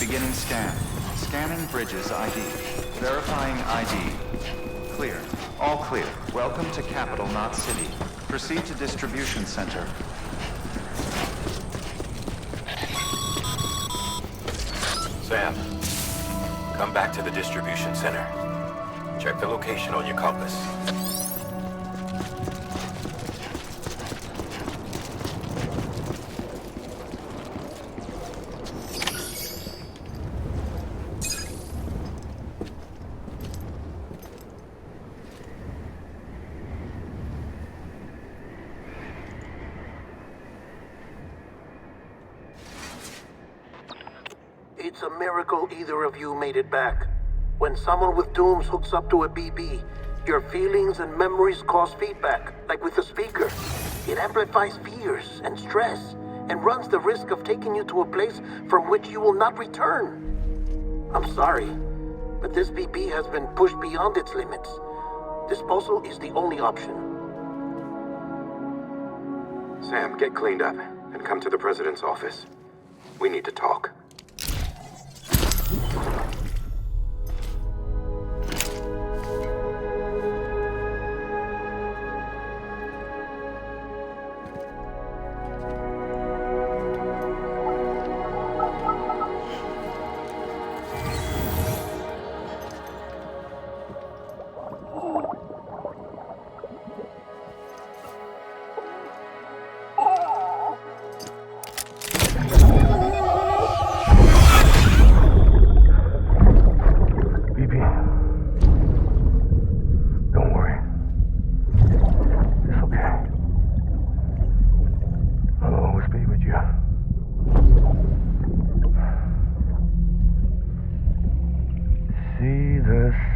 Beginning scan. Scanning bridges ID. Verifying ID. Clear. All clear. Welcome to Capital, not City. Proceed to distribution center. Sam, come back to the distribution center. Check the location on your compass. It's a miracle either of you made it back. When someone with dooms hooks up to a BB, your feelings and memories cause feedback, like with a speaker. It amplifies fears and stress, and runs the risk of taking you to a place from which you will not return. I'm sorry, but this BB has been pushed beyond its limits. Disposal is the only option. Sam, get cleaned up and come to the president's office. We need to talk.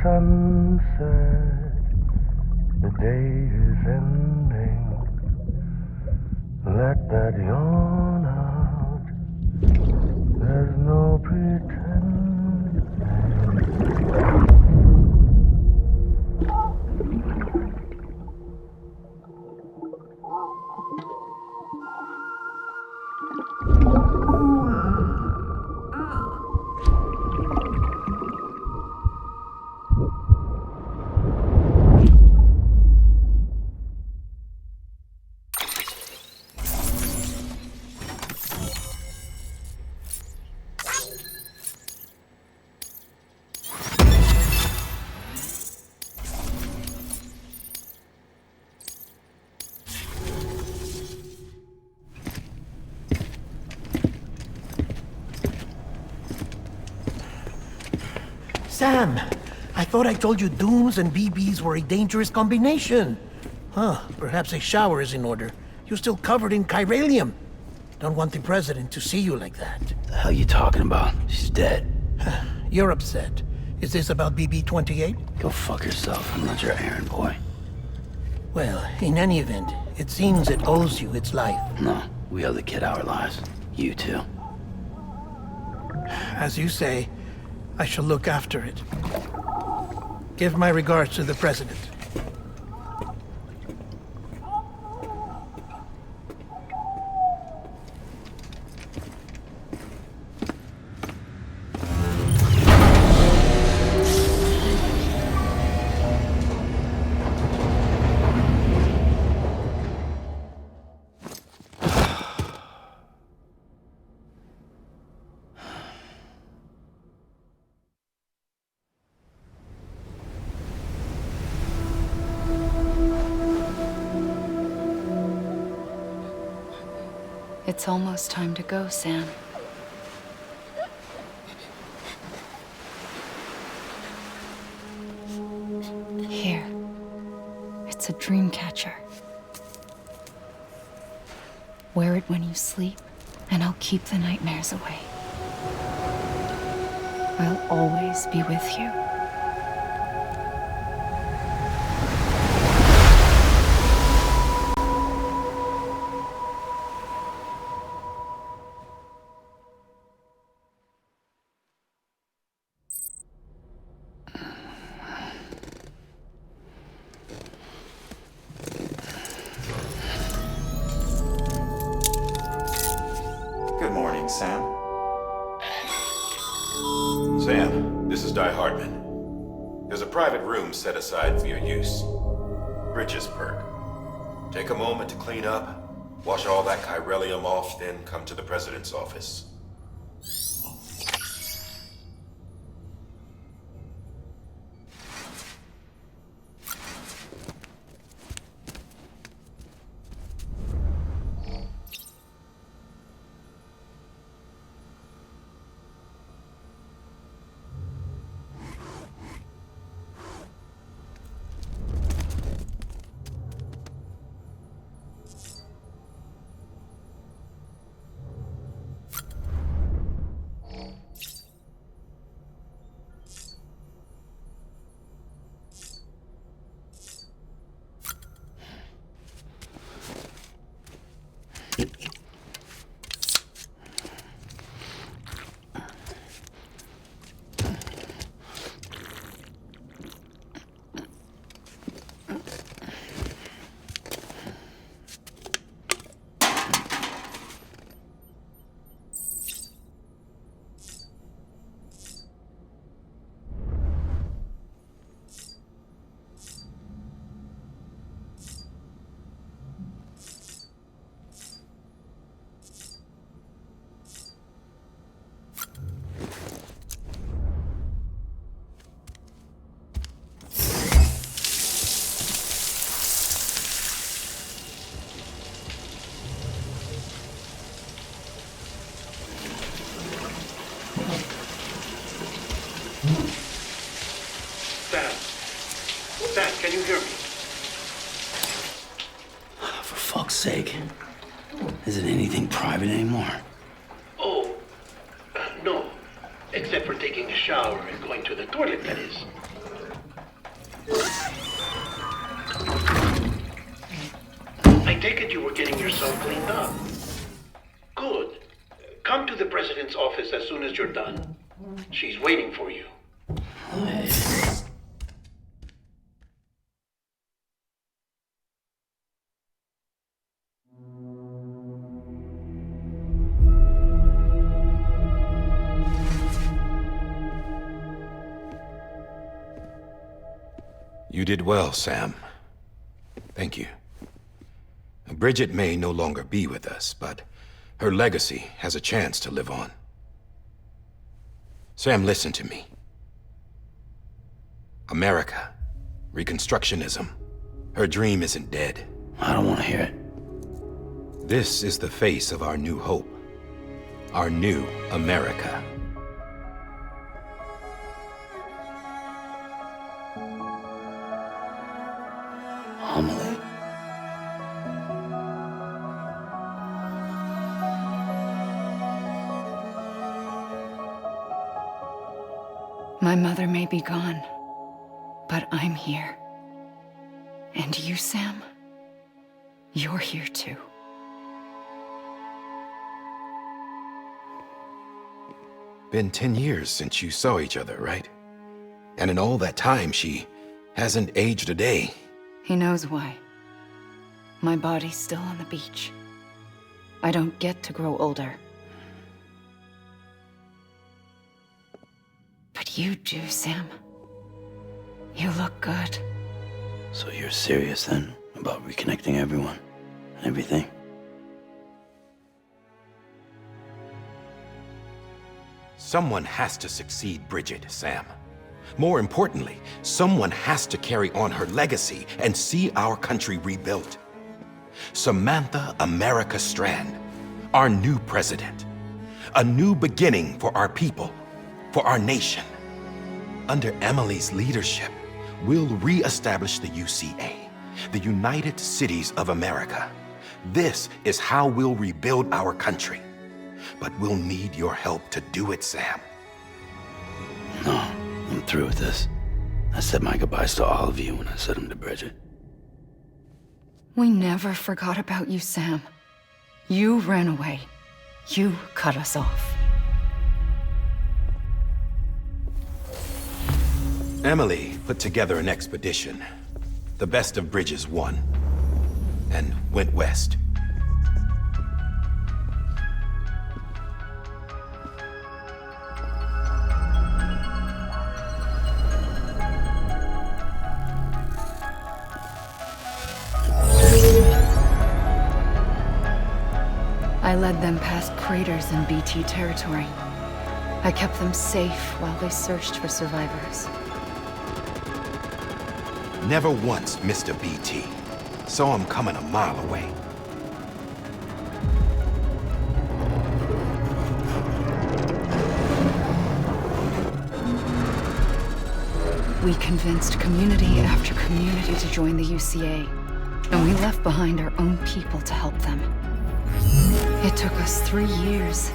Sunset, the day is ending. Let that yawn out. There's no pretending. Sam, I thought I told you dooms and BBs were a dangerous combination. Huh, perhaps a shower is in order. You're still covered in chiralium. Don't want the president to see you like that. The hell you talking about? She's dead. You're upset. Is this about BB-28? Go fuck yourself. I'm not your errand boy. Well, in any event, it seems it owes you its life. No, we owe the kid our lives. You too. As you say, I shall look after it. Give my regards to the president. It's almost time to go, Sam. Here. It's a dream catcher. Wear it when you sleep, and I'll keep the nightmares away. I'll always be with you. Good morning, Sam. Sam, this is Di Hartman. There's a private room set aside for your use. Bridges perk. Take a moment to clean up, wash all that chiralium off, then come to the president's office. Sam, can you hear me? For fuck's sake. Isn't anything private anymore? Oh, no. Except for taking a shower and going to the toilet, that is. I take it you were getting yourself cleaned up. Good. Come to the president's office as soon as you're done. She's waiting for you. You did well, Sam. Thank you. Bridget may no longer be with us, but her legacy has a chance to live on. Sam, listen to me. America, Reconstructionism, her dream isn't dead. I don't want to hear it. This is the face of our new hope. Our new America. Amelie. My mother may be gone, but I'm here. And you, Sam, you're here too. Been 10 years since you saw each other, right? And in all that time, she hasn't aged a day. He knows why. My body's still on the beach. I don't get to grow older. But you do, Sam. You look good. So you're serious then about reconnecting everyone and everything? Someone has to succeed Bridget, Sam. More importantly, someone has to carry on her legacy and see our country rebuilt. Samantha America Strand, our new president. A new beginning for our people, for our nation. Under Emily's leadership, we'll re-establish the UCA, the United Cities of America. This is how we'll rebuild our country. But we'll need your help to do it, Sam. No, I'm through with this. I said my goodbyes to all of you when I said them to Bridget. We never forgot about you, Sam. You ran away. You cut us off. Emily put together an expedition. The best of Bridges won. And went west. I led them past craters in BT territory. I kept them safe while they searched for survivors. Never once missed a BT. Saw him coming a mile away. We convinced community after community to join the UCA, and we left behind our own people to help them. It took us 3 years,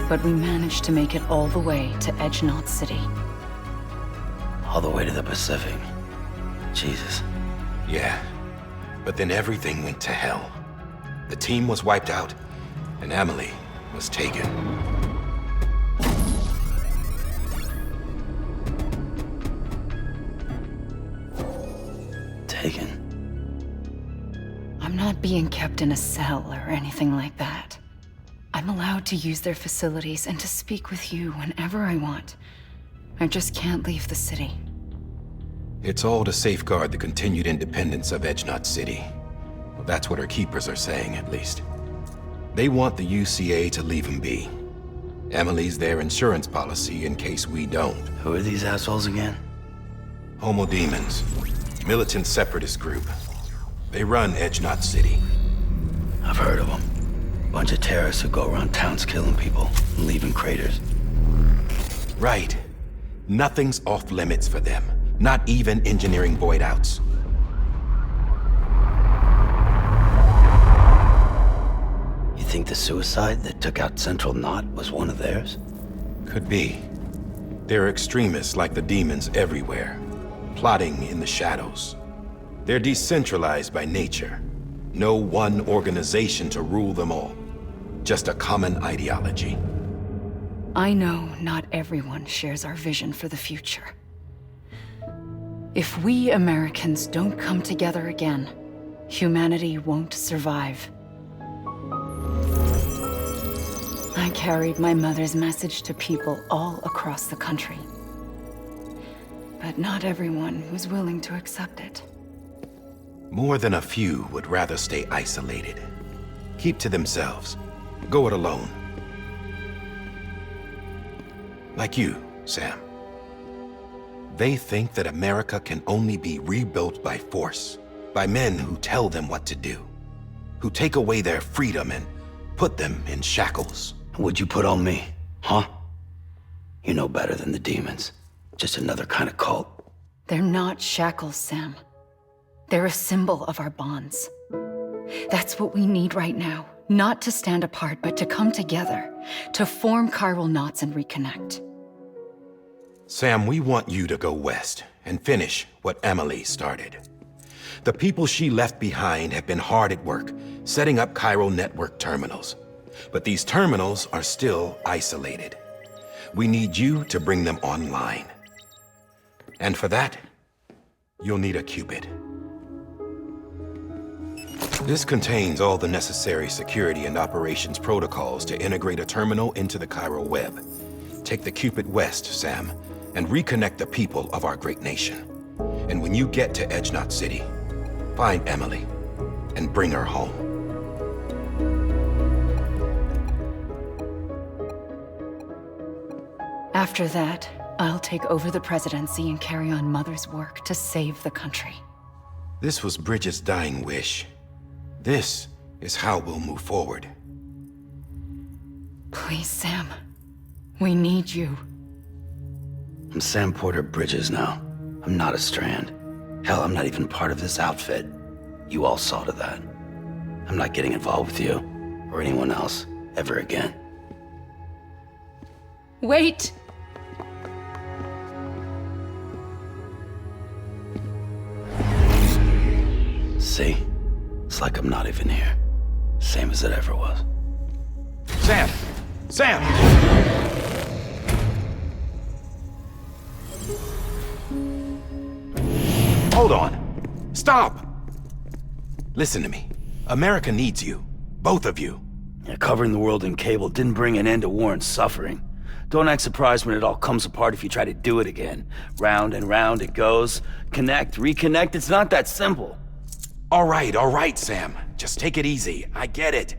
but we managed to make it all the way to Edge Knot City. All the way to the Pacific. Jesus. Yeah, but then everything went to hell. The team was wiped out, and Emily was taken. Taken? I'm not being kept in a cell or anything like that. I'm allowed to use their facilities and to speak with you whenever I want. I just can't leave the city. It's all to safeguard the continued independence of Edge Knot City. Well, that's what our keepers are saying, at least. They want the UCA to leave him be. Emily's their insurance policy in case we don't. Who are these assholes again? Homo Demons. Militant separatist group. They run Edge Knot City. I've heard of them. Bunch of terrorists who go around towns killing people and leaving craters. Right. Nothing's off limits for them. Not even engineering void outs. You think the suicide that took out Central Knot was one of theirs? Could be. There are extremists like the demons everywhere, plotting in the shadows. They're decentralized by nature. No one organization to rule them all. Just a common ideology. I know not everyone shares our vision for the future. If we Americans don't come together again, humanity won't survive. I carried my mother's message to people all across the country. But not everyone was willing to accept it. More than a few would rather stay isolated. Keep to themselves. Go it alone. Like you, Sam. They think that America can only be rebuilt by force, by men who tell them what to do, who take away their freedom and put them in shackles. What'd you put on me, huh? You know better than the demons. Just another kind of cult. They're not shackles, Sam. They're a symbol of our bonds. That's what we need right now. Not to stand apart, but to come together. To form chiral knots and reconnect. Sam, we want you to go west and finish what Emily started. The people she left behind have been hard at work, setting up chiral network terminals. But these terminals are still isolated. We need you to bring them online. And for that, you'll need a qubit. This contains all the necessary security and operations protocols to integrate a terminal into the chiral web. Take the qubit west, Sam, and reconnect the people of our great nation. And when you get to Edge Knot City, find Emily and bring her home. After that, I'll take over the presidency and carry on Mother's work to save the country. This was Bridget's dying wish. This is how we'll move forward. Please, Sam. We need you. I'm Sam Porter Bridges now. I'm not a Strand. Hell, I'm not even part of this outfit. You all saw to that. I'm not getting involved with you, or anyone else, ever again. Wait! See? It's like I'm not even here. Same as it ever was. Sam! Sam! Hold on. Stop! Listen to me. America needs you. Both of you. Yeah, covering the world in cable didn't bring an end to war and suffering. Don't act surprised when it all comes apart if you try to do it again. Round and round it goes. Connect, reconnect, it's not that simple. All right, Sam. Just take it easy. I get it.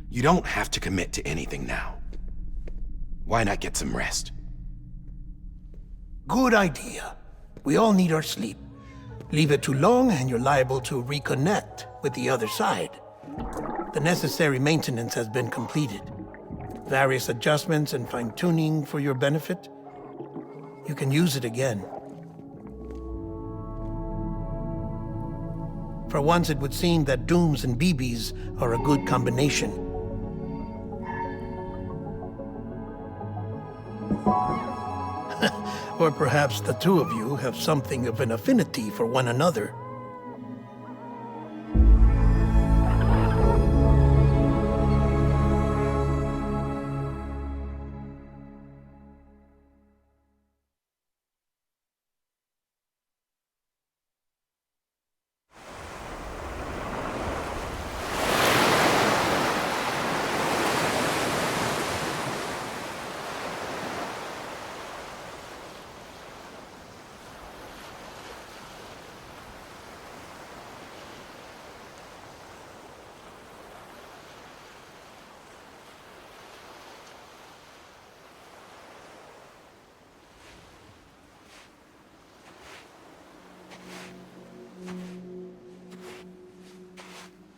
You don't have to commit to anything now. Why not get some rest? Good idea. We all need our sleep. Leave it too long and you're liable to reconnect with the other side. The necessary maintenance has been completed. Various adjustments and fine-tuning for your benefit. You can use it again. For once, it would seem that Dooms and BBs are a good combination. Or perhaps the two of you have something of an affinity for one another.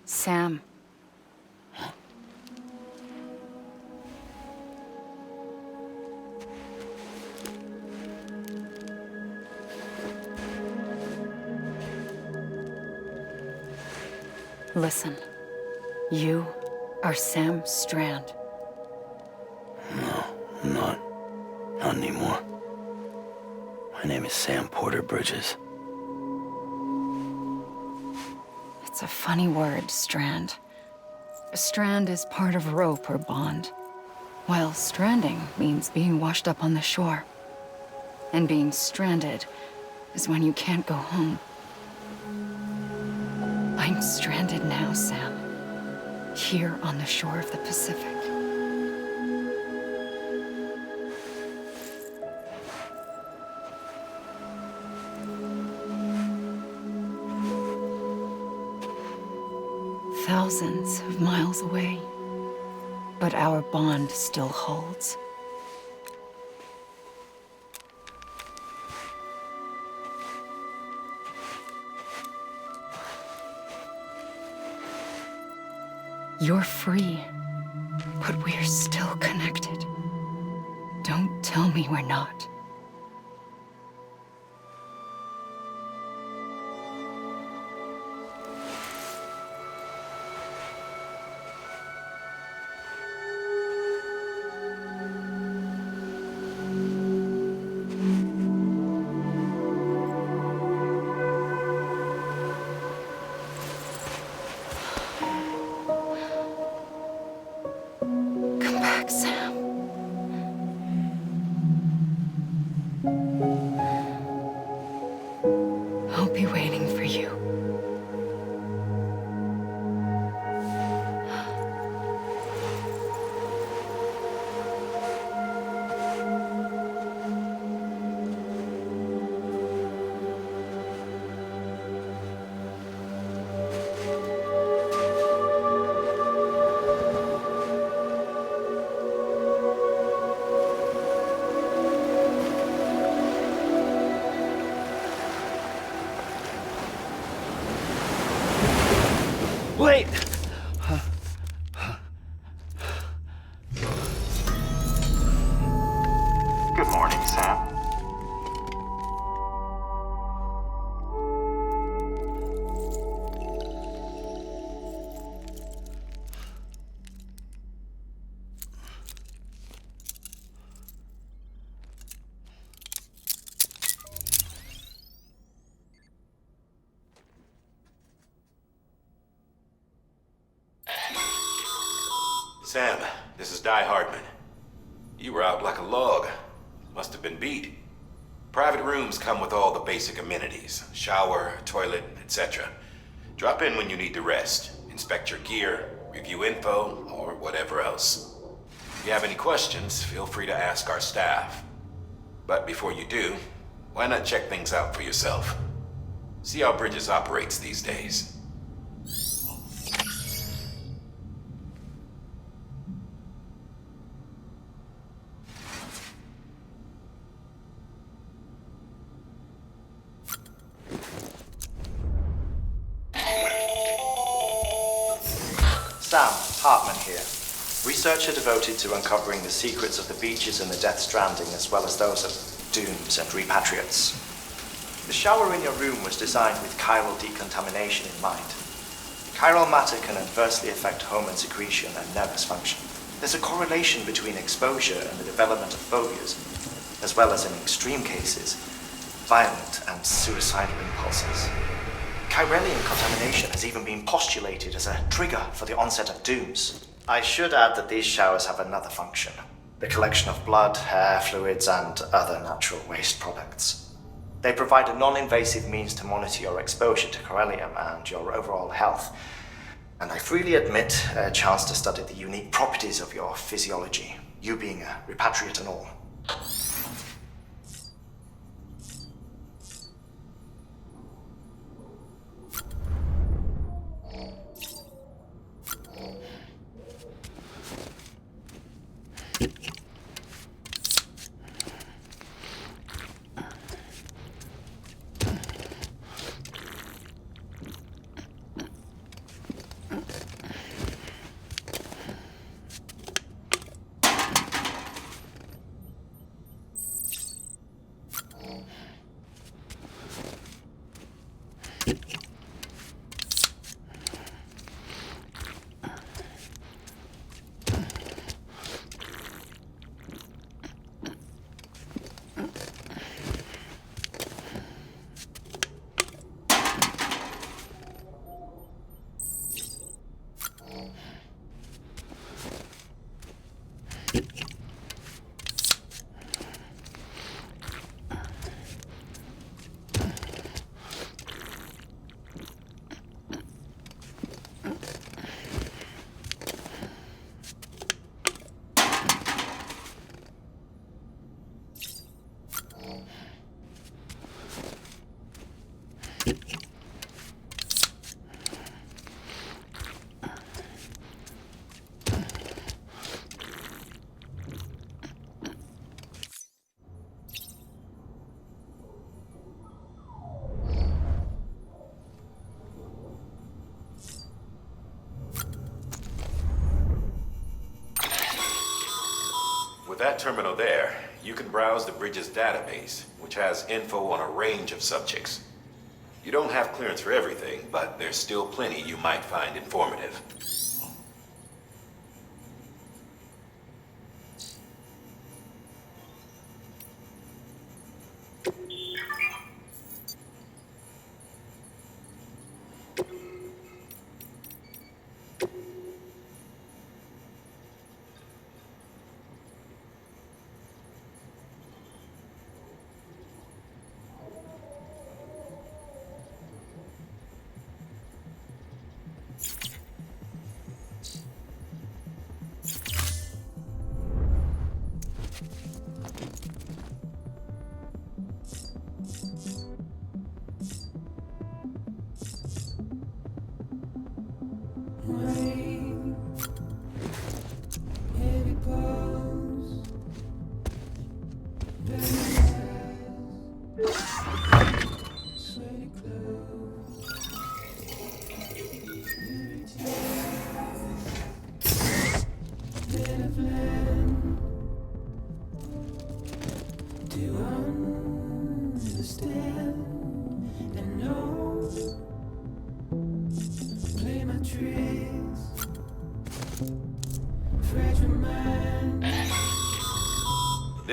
Sam. Listen. You are Sam Strand. No, I'm not. Not anymore. My name is Sam Porter Bridges. It's a funny word, strand. A strand is part of rope or bond, while stranding means being washed up on the shore. And being stranded is when you can't go home. I'm stranded now, Sam. Here on the shore of the Pacific. Thousands of miles away, but our bond still holds. You're free, but we're still connected. Don't tell me we're not. Wait! Good morning, Sam. Sam, this is Di Hardman. You were out like a log. Must have been beat. Private rooms come with all the basic amenities. Shower, toilet, etc. Drop in when you need to rest. Inspect your gear, review info, or whatever else. If you have any questions, feel free to ask our staff. But before you do, why not check things out for yourself? See how Bridges operates these days. Sam Hartman here, researcher devoted to uncovering the secrets of the beaches and the Death Stranding, as well as those of dooms and repatriates. The shower in your room was designed with chiral decontamination in mind. Chiral matter can adversely affect hormone secretion and nervous function. There's a correlation between exposure and the development of phobias, as well as in extreme cases, violent and suicidal impulses. Chiralian contamination has even been postulated as a trigger for the onset of dooms. I should add that these showers have another function: the collection of blood, hair, fluids, and other natural waste products. They provide a non-invasive means to monitor your exposure to chiralium and your overall health, and I freely admit a chance to study the unique properties of your physiology, you being a repatriate and all. With that terminal there, you can browse the Bridges database, which has info on a range of subjects. You don't have clearance for everything, but there's still plenty you might find informative.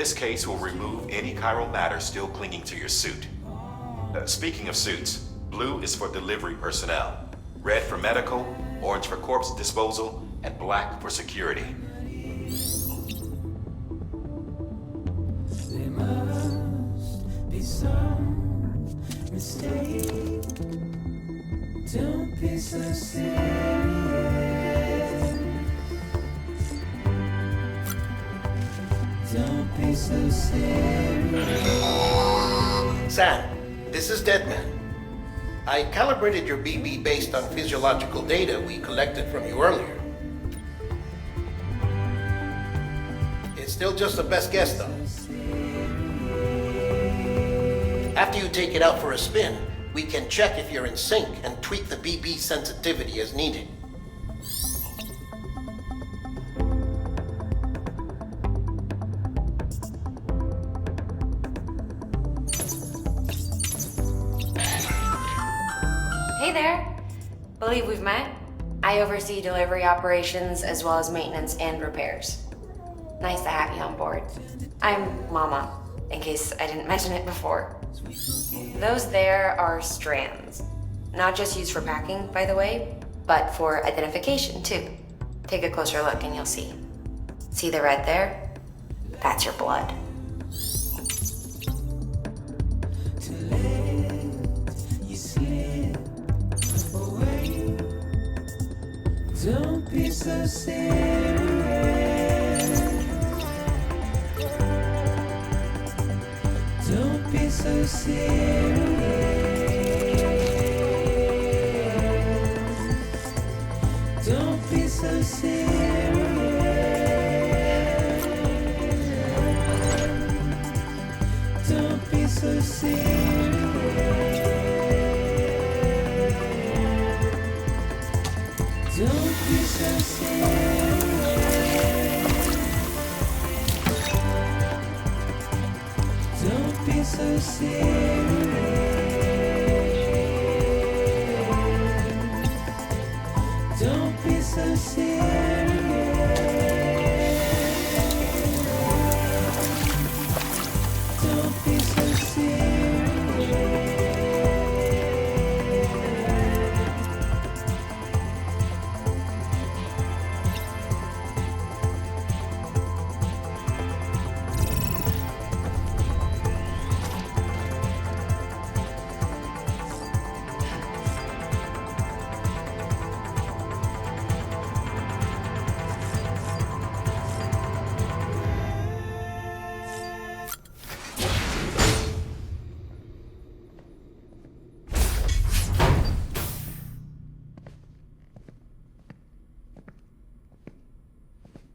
This case will remove any chiral matter still clinging to your suit. Speaking of suits, blue is for delivery personnel, red for medical, orange for corpse disposal, and black for security. There must be some mistake. Don't be so serious. Don't be so serious. Sam, this is Deadman. I calibrated your BB based on physiological data we collected from you earlier. It's still just a best guess, though. After you take it out for a spin, we can check if you're in sync and tweak the BB sensitivity as needed. Hey there. Believe we've met. I oversee delivery operations as well as maintenance and repairs. Nice to have you on board. I'm Mama, in case I didn't mention it before. Those there are strands. Not just used for packing, by the way, but for identification too. Take a closer look and you'll see. See the red there? That's your blood. Don't be so serious. Don't be so serious. Don't be so serious. Don't be so serious. Don't be so serious. Don't be so serious. Don't be so serious. Don't be so serious.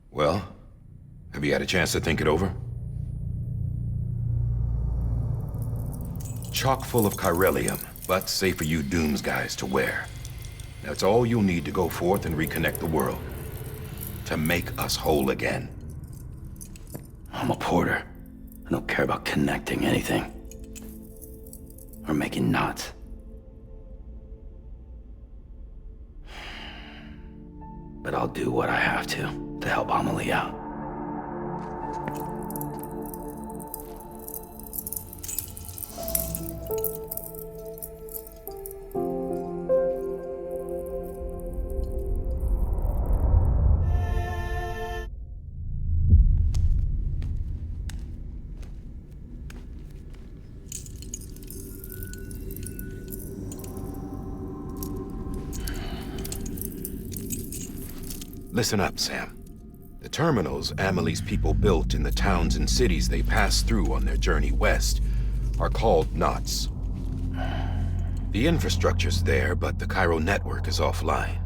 Well, have you had a chance to think it over? Chock full of chiralium, but safe for you Dooms guys to wear. That's all you'll need to go forth and reconnect the world. To make us whole again. I'm a porter. I don't care about connecting anything. Or making knots. But I'll do what I have to help Amelie out. Listen up, Sam. The terminals Amelie's people built in the towns and cities they passed through on their journey west are called knots. The infrastructure's there, but the Cairo network is offline.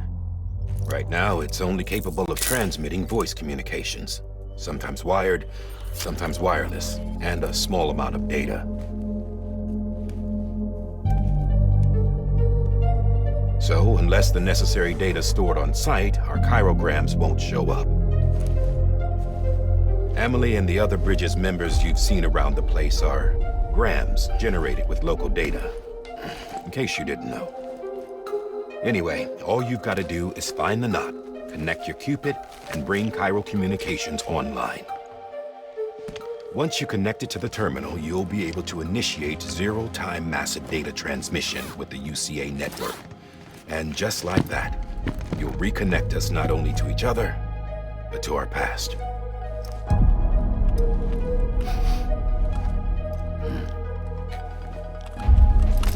Right now, it's only capable of transmitting voice communications. Sometimes wired, sometimes wireless, and a small amount of data. So, unless the necessary data's stored on site, our chirograms won't show up. Amelie and the other Bridges members you've seen around the place are grams generated with local data. In case you didn't know. Anyway, all you've got to do is find the knot, connect your Cupid, and bring Cairo communications online. Once you connect it to the terminal, you'll be able to initiate zero-time massive data transmission with the UCA network. And just like that, you'll reconnect us not only to each other, but to our past.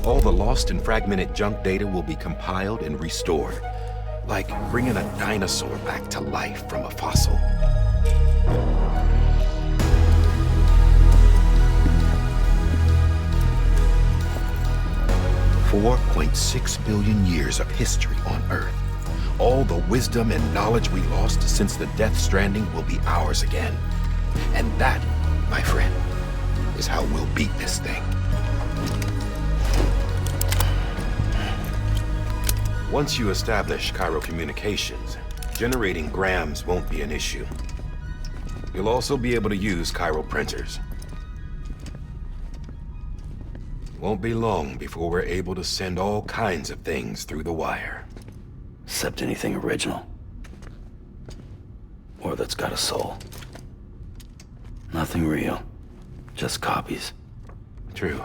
All the lost and fragmented junk data will be compiled and restored, like bringing a dinosaur back to life from a fossil. 4.6 billion years of history on Earth. All the wisdom and knowledge we lost since the Death Stranding will be ours again. And that, my friend, is how we'll beat this thing. Once you establish Cairo communications, generating grams won't be an issue. You'll also be able to use Cairo printers. Won't be long before we're able to send all kinds of things through the wire. Except anything original. Or that's got a soul. Nothing real. Just copies. True.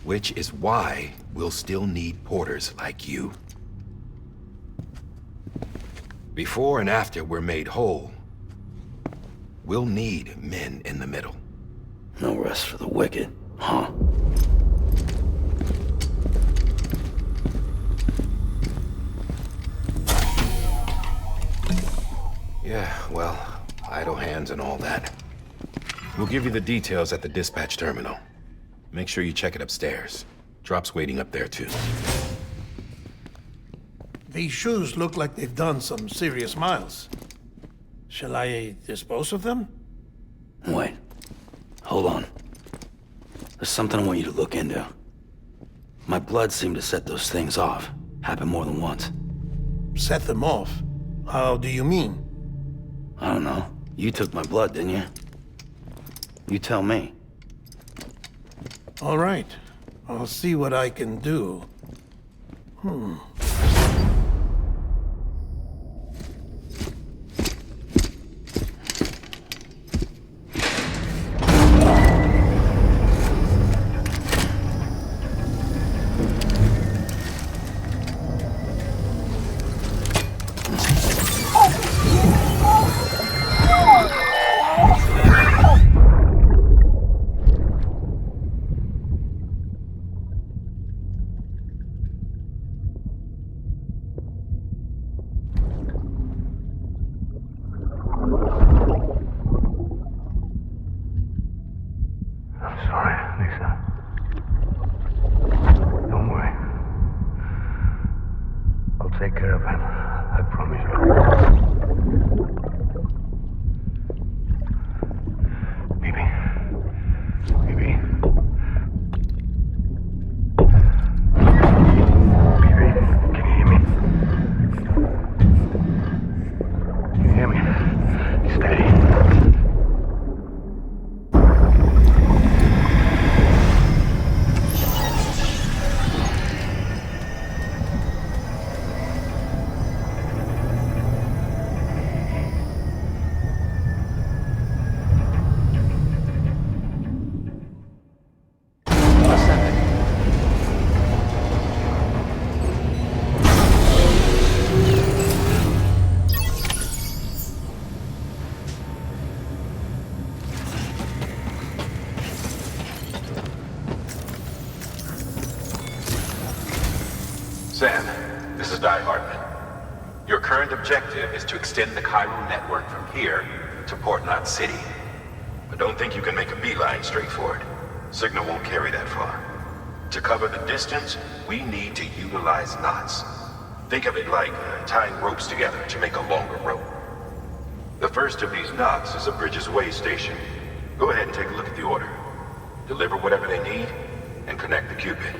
Which is why we'll still need porters like you. Before and after we're made whole, we'll need men in the middle. No rest for the wicked, huh? Yeah, well, idle hands and all that. We'll give you the details at the dispatch terminal. Make sure you check it upstairs. Drop's waiting up there, too. These shoes look like they've done some serious miles. Shall I dispose of them? Wait. Hold on. There's something I want you to look into. My blood seemed to set those things off. Happened more than once. Set them off? How do you mean? I don't know. You took my blood, didn't you? You tell me. All right. I'll see what I can do. Take care of him. I promise you. Baby. Baby. Baby, can you hear me? Can you hear me? Steady. Sam, this is Di Hartman. Your current objective is to extend the Cairo network from here to Port Knot City. But don't think you can make a beeline straight for it. Signal won't carry that far. To cover the distance, we need to utilize knots. Think of it like tying ropes together to make a longer rope. The first of these knots is a Bridges Way station. Go ahead and take a look at the order. Deliver whatever they need, and connect the Cupid.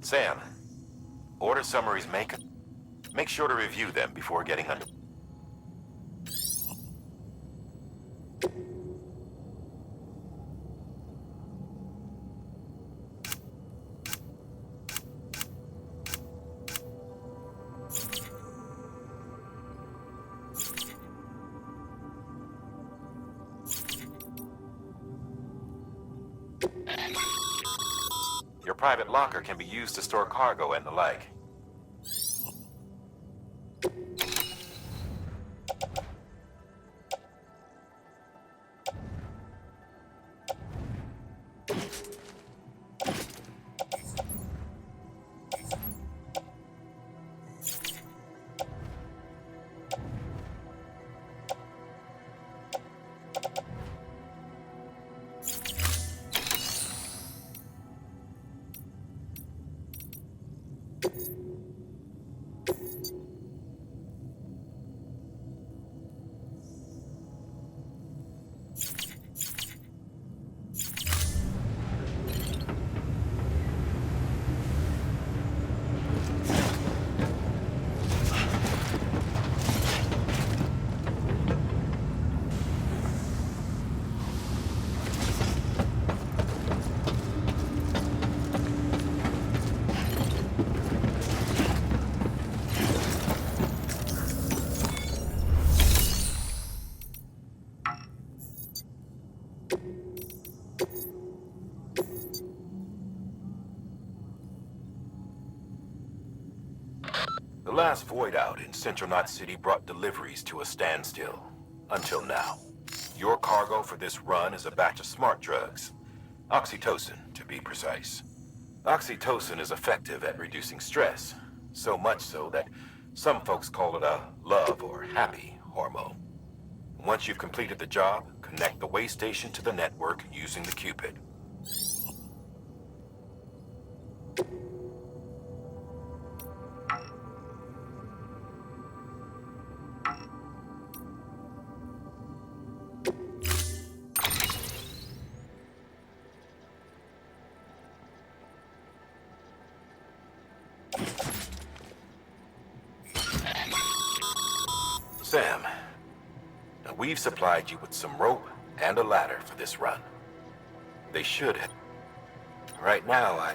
Sam, order summaries make sure to review them before getting under. Your private locker can be used to store cargo and the like. The last void out in Central Knot City brought deliveries to a standstill. Until now. Your cargo for this run is a batch of smart drugs. Oxytocin, to be precise. Oxytocin is effective at reducing stress. So much so that some folks call it a love or happy hormone. Once you've completed the job, connect the way station to the network using the Cupid. Sam, now we've supplied you with some rope and a ladder for this run. They should have. Right now,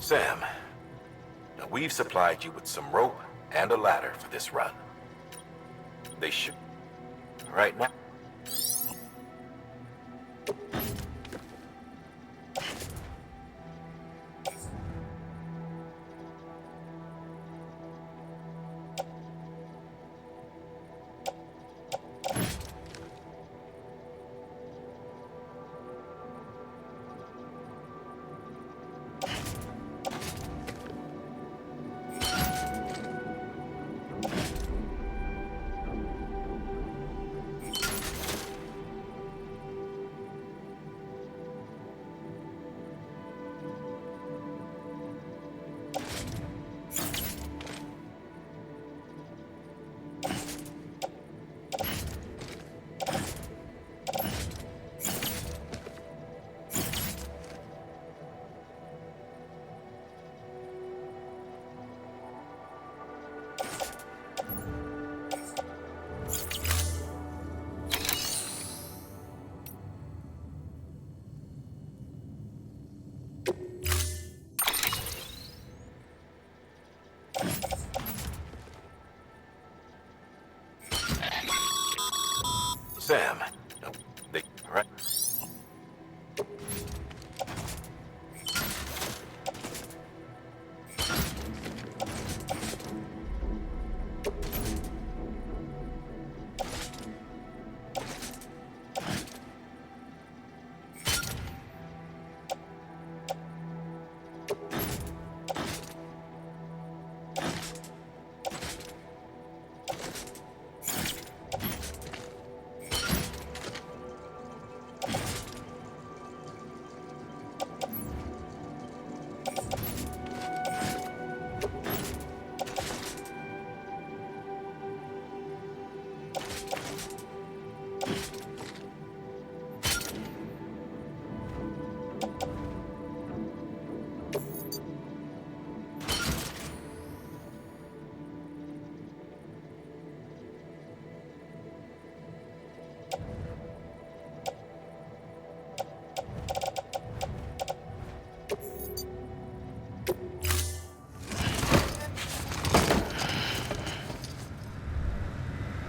Sam, now we've supplied you with some rope and a ladder for this run. They should. Right now. Sam. They... Right?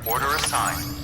Order assigned.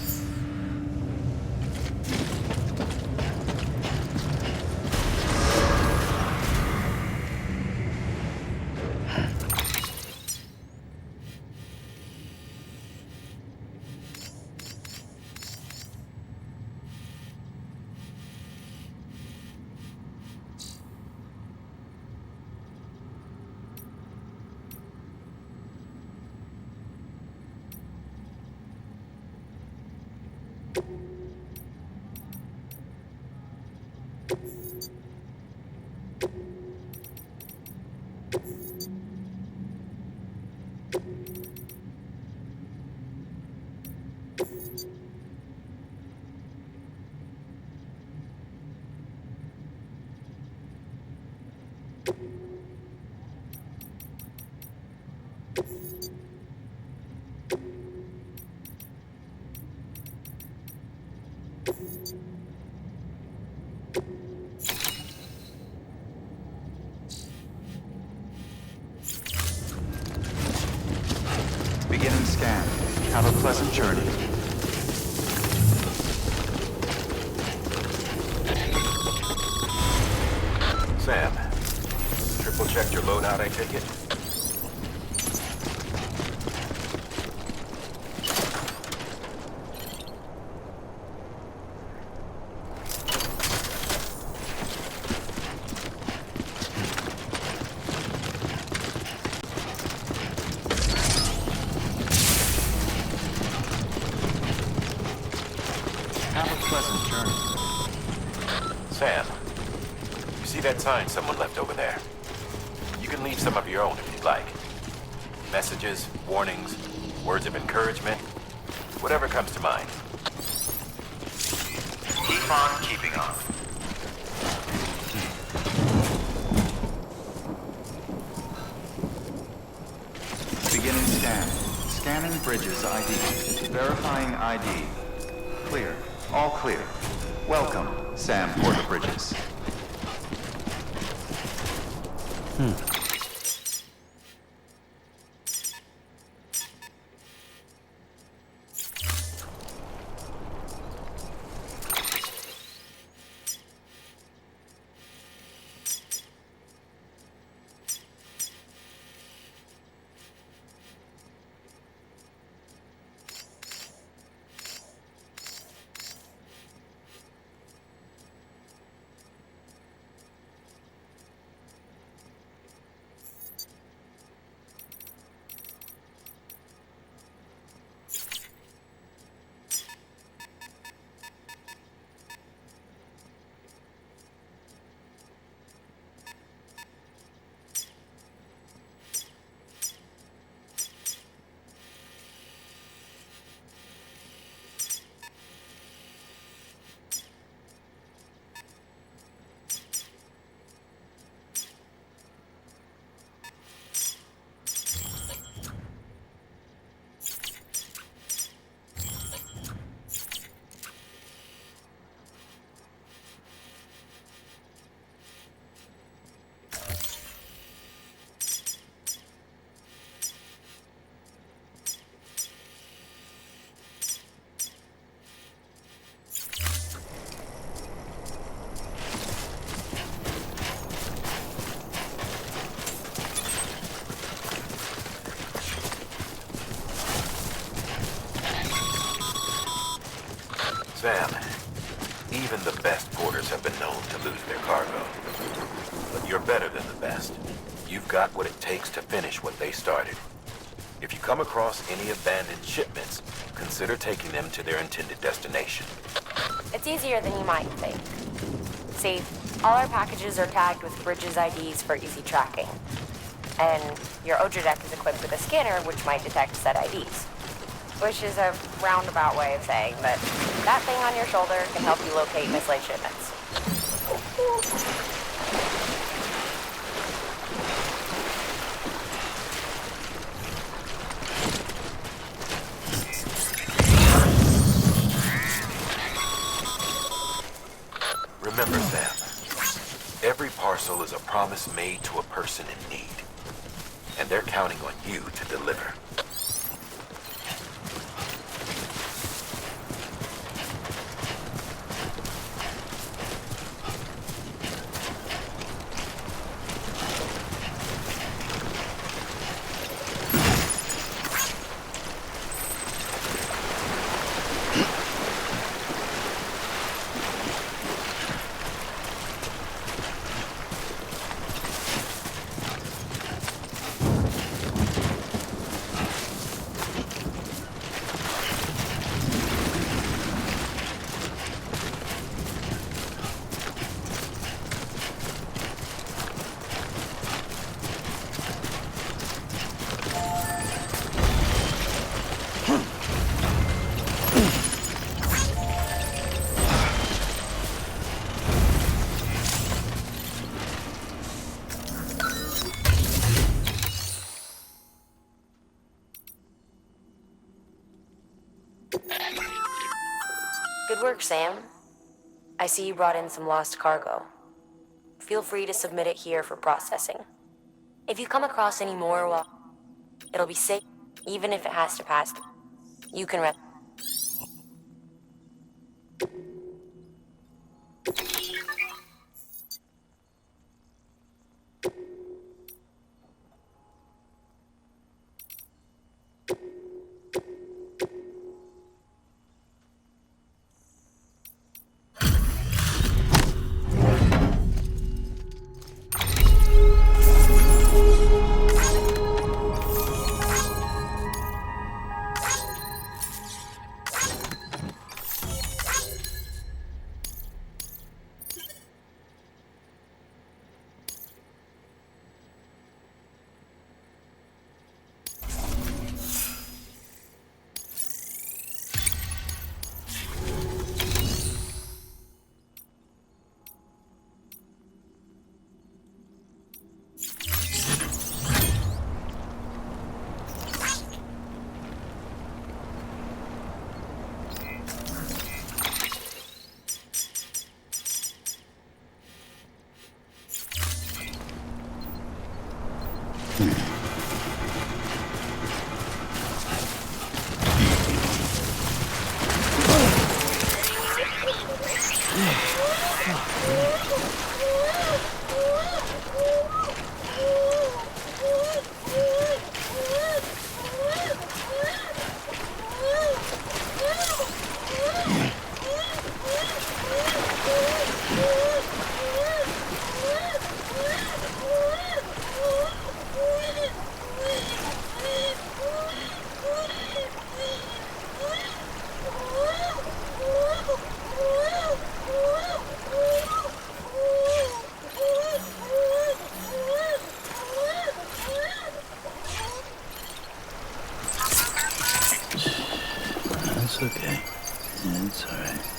Beginning scan. Have a pleasant journey. Sam. Triple checked your loadout, I take it? Have a pleasant journey. Sam. You see that sign someone left over there? You can leave some of your own if you'd like. Messages, warnings, words of encouragement, whatever comes to mind. Keep on keeping on. Beginning scan. Scanning bridges ID. Verifying ID. Clear. All clear. Welcome, Sam Porter Bridges. Sam, even the best porters have been known to lose their cargo. But you're better than the best. You've got what it takes to finish what they started. If you come across any abandoned shipments, consider taking them to their intended destination. It's easier than you might think. See, all our packages are tagged with Bridges IDs for easy tracking. And your Odra deck is equipped with a scanner which might detect said IDs. Which is a roundabout way of saying that that thing on your shoulder can help you locate mislaid shipments. Remember, Sam, every parcel is a promise made to a person in need. And they're counting on you to deliver. Good work, Sam. I see you brought in some lost cargo. Feel free to submit it here for processing. If you come across any more, well, it'll be safe, even if it has to pass. You can rest. It's okay. It's all right.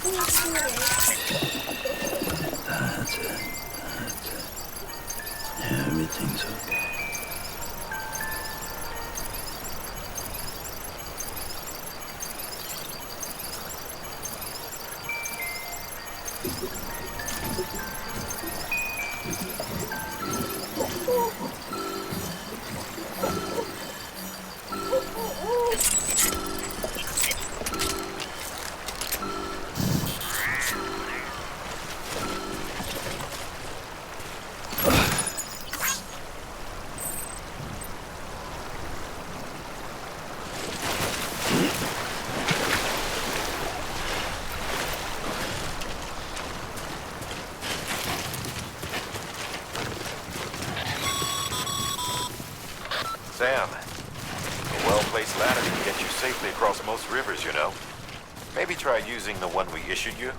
That's it. Yeah, everything's okay. Sam, a well-placed ladder can get you safely across most rivers, you know. Maybe try using the one we issued you.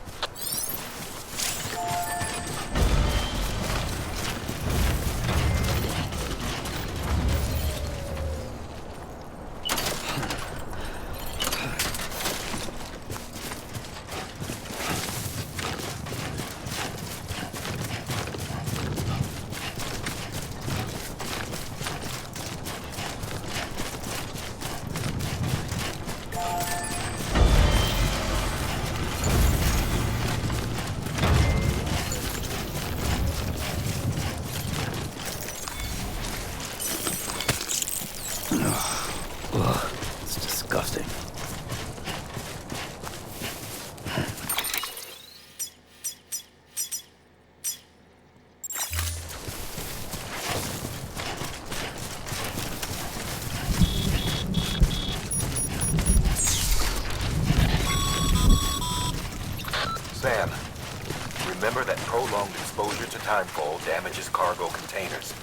Ugh, it's disgusting. Sam, remember that prolonged exposure to timefall damages cargo containers.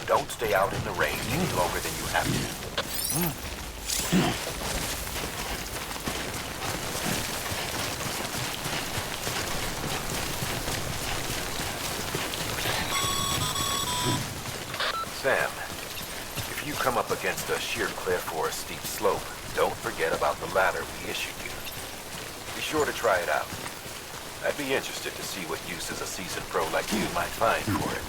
Don't stay out in the rain any longer than you have to. Sam, if you come up against a sheer cliff or a steep slope, don't forget about the ladder we issued you. Be sure to try it out. I'd be interested to see what uses a seasoned pro like you might find for it.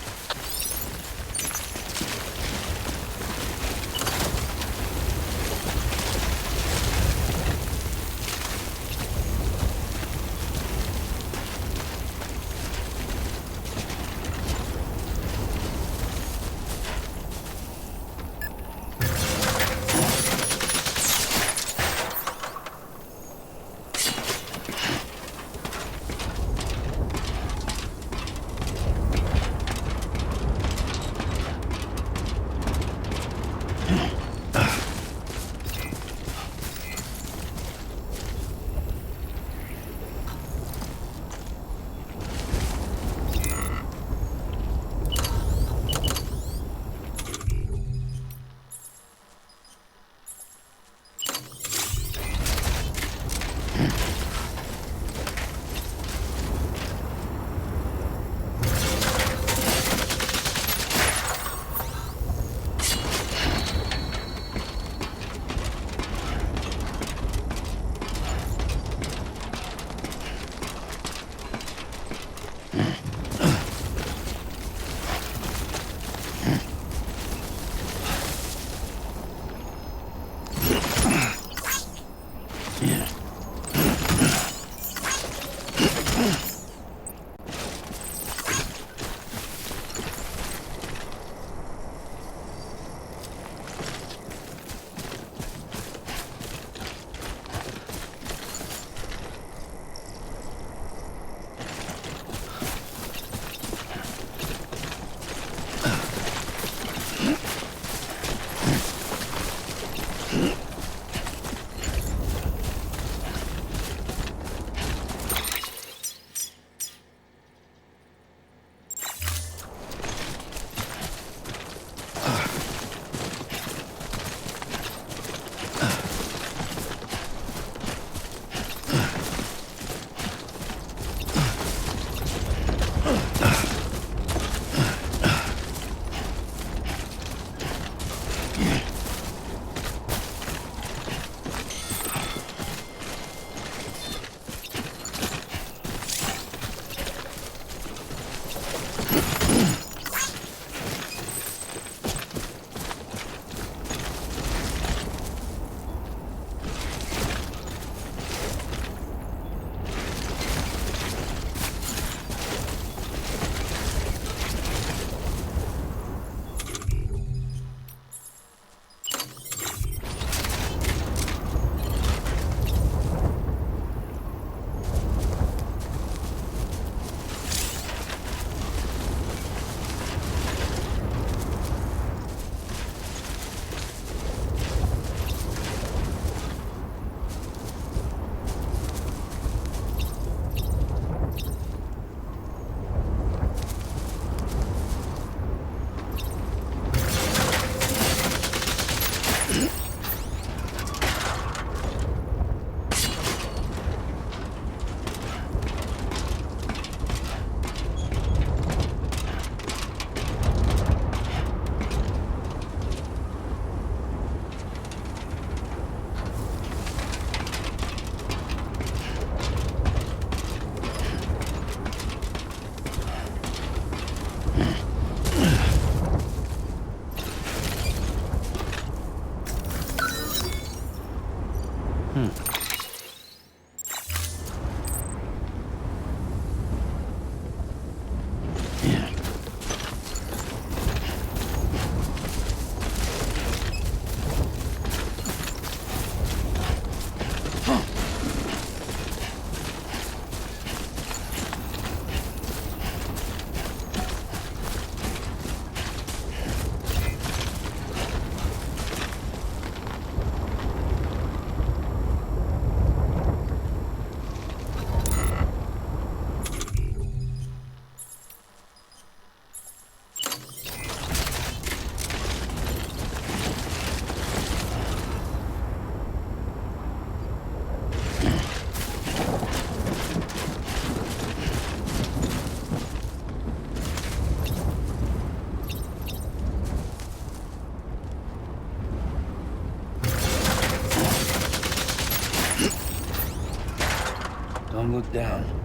Don't look down.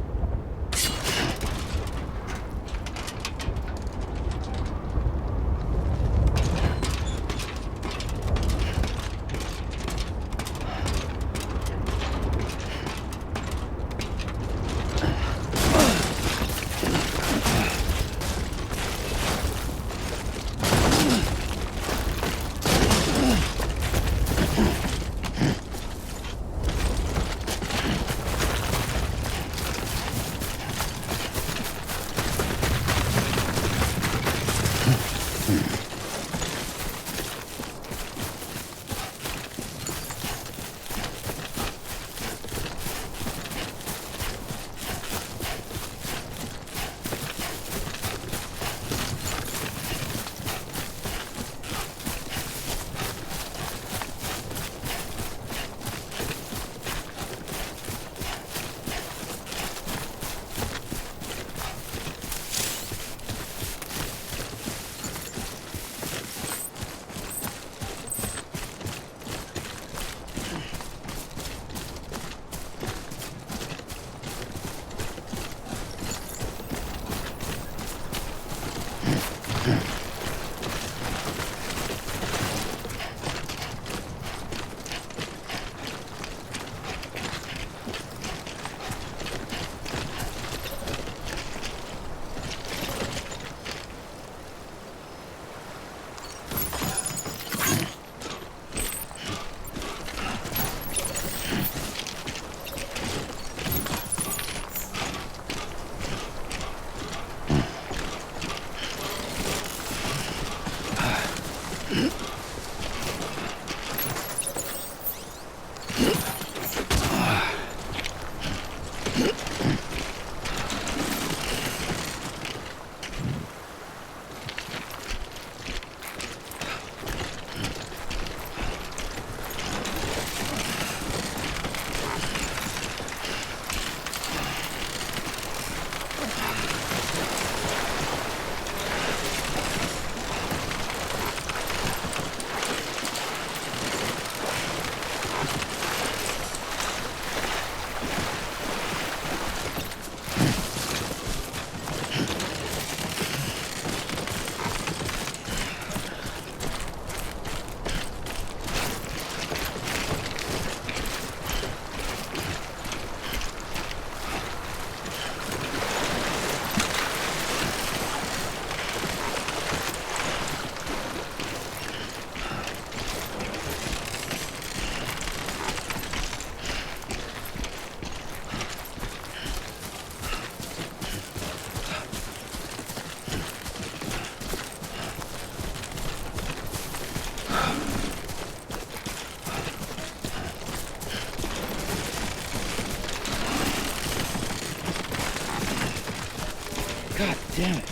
God damn it.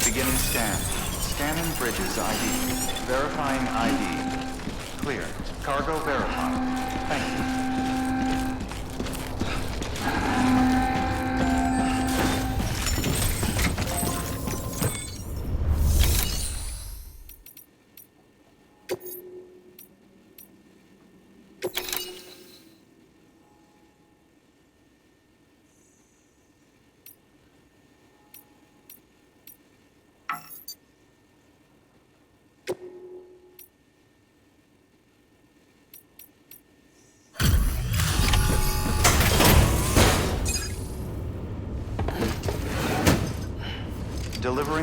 Beginning scan. Scanning bridges ID. Verifying ID. Clear. Cargo verified. Thank you.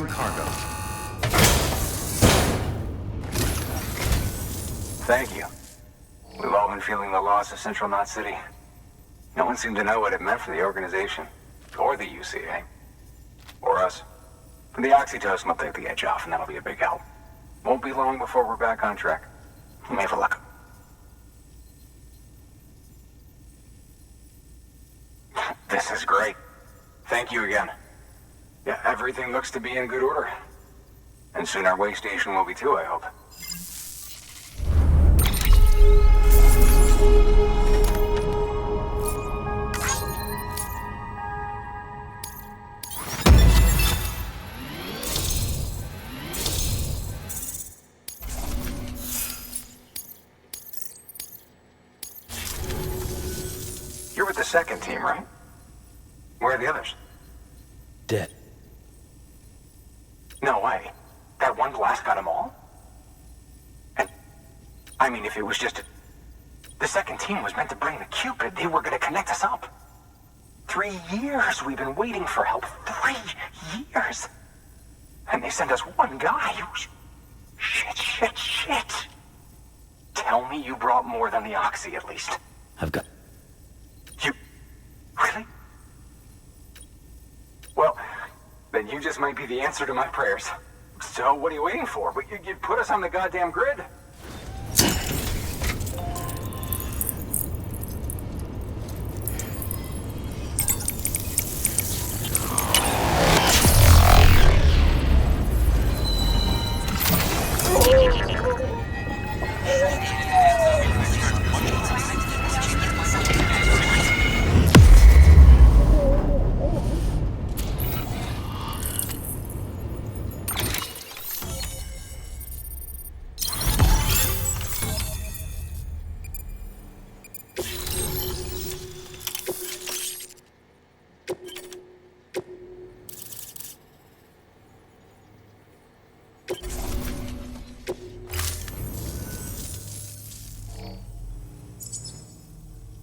cargo. Thank you. We've all been feeling the loss of Central Knot City. No one seemed to know what it meant for the organization. Or the UCA. Or us. The oxytocin will take the edge off, and that'll be a big help. Won't be long before we're back on track. You may have a luck. This is great. Thank you again. Yeah, everything looks to be in good order. And soon our way station will be too, I hope. You're with the second team, right? Where are the others? Dead. No way. That one blast got them all? And, I mean, if it was just the second team was meant to bring the Cupid, they were gonna connect us up. 3 years we've been waiting for help. 3 years! And they sent us one guy who's... Shit. Tell me you brought more than the Oxy, at least. I've got... You... Really? Well, then you just might be the answer to my prayers. So what are you waiting for? You put us on the goddamn grid.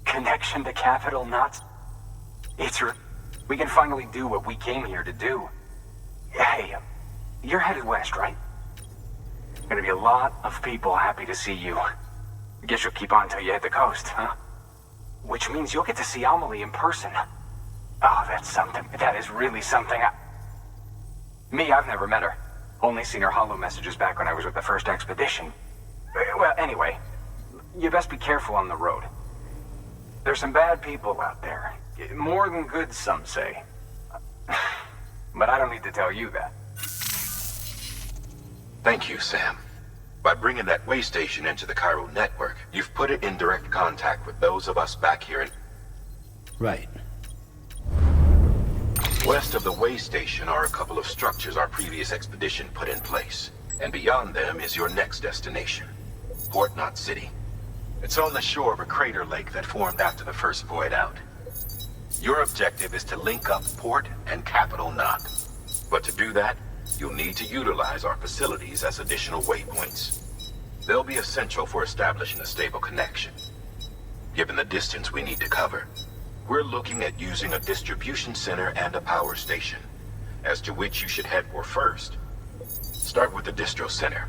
Connection to Capital Knots. We can finally do what we came here to do. Hey, you're headed west, right? Gonna be a lot of people happy to see you. Guess you'll keep on till you hit the coast, huh? Which means you'll get to see Amelie in person. Oh, that's something. That is really something. I've never met her. Only seen her holo messages back when I was with the first expedition. Well, anyway, you best be careful on the road. There's some bad people out there. More than good, some say. But I don't need to tell you that. Thank you, Sam. By bringing that way station into the Cairo network, you've put it in direct contact with those of us back here in... Right. West of the way station are a couple of structures our previous expedition put in place. And beyond them is your next destination, Port Knot City. It's on the shore of a crater lake that formed after the first void out. Your objective is to link up Port and Capital Knot. But to do that, you'll need to utilize our facilities as additional waypoints. They'll be essential for establishing a stable connection. Given the distance we need to cover, we're looking at using a distribution center and a power station, as to which you should head for first. Start with the distro center.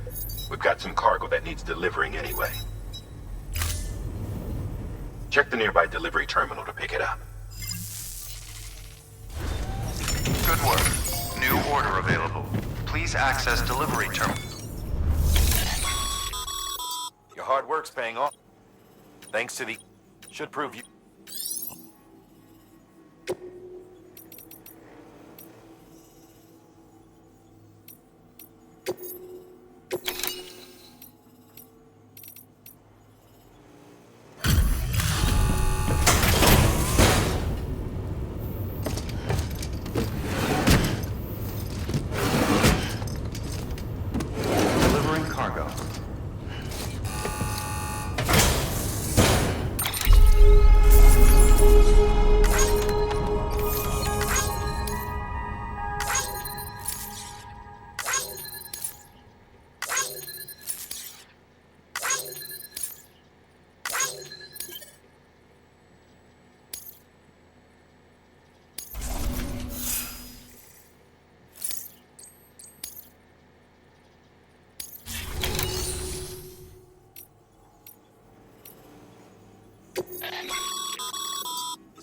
We've got some cargo that needs delivering anyway. Check the nearby delivery terminal to pick it up. Good work. New order available. Please access delivery terminal. Your hard work's paying off. Thanks to the... Should prove you... Delivering cargo.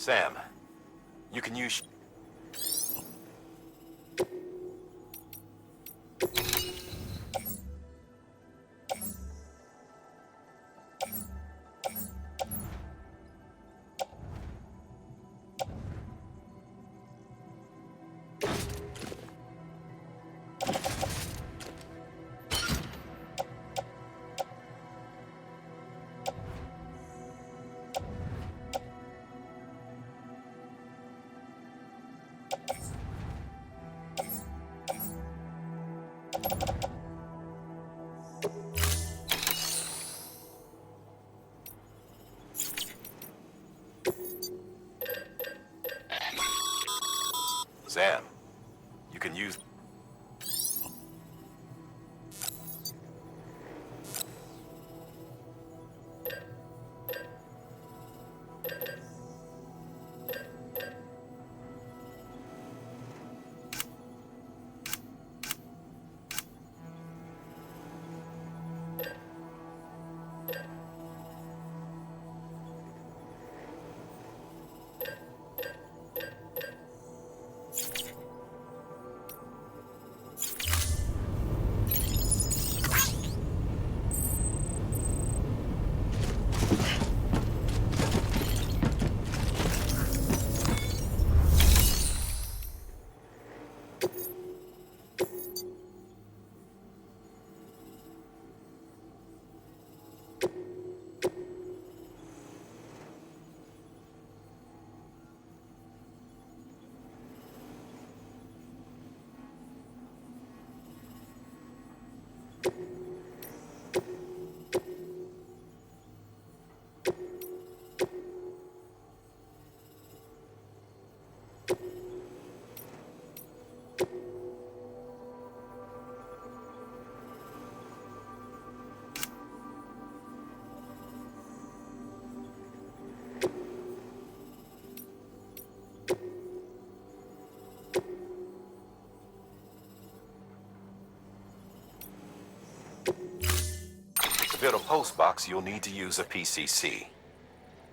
Sam, you can use... Sam, you can use... To build a post box, you'll need to use a PCC.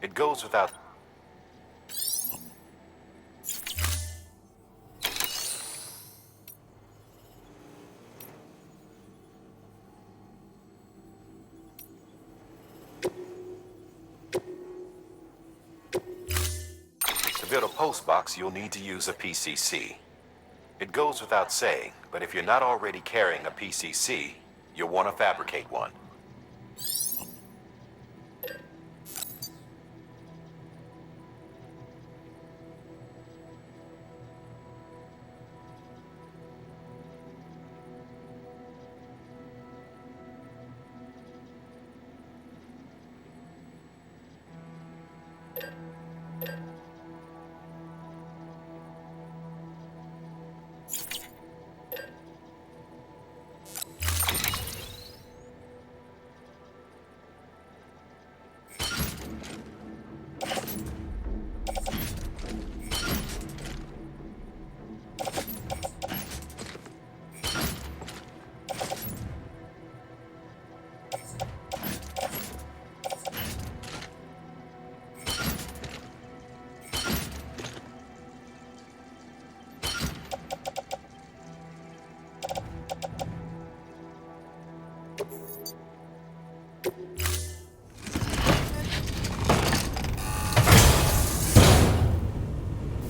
It goes without... To build a post box, you'll need to use a PCC. It goes without saying, but if you're not already carrying a PCC, you'll want to fabricate one.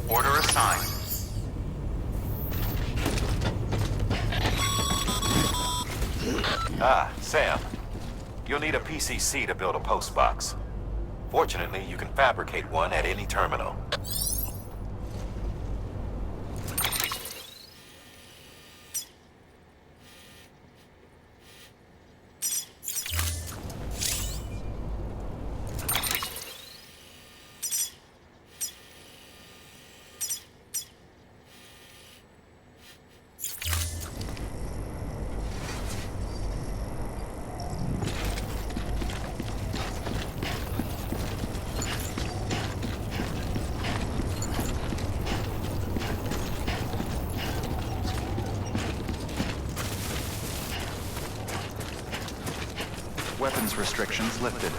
Order assigned. Ah, Sam. You'll need a PCC to build a post box. Fortunately, you can fabricate one at any terminal. Weapons restrictions lifted.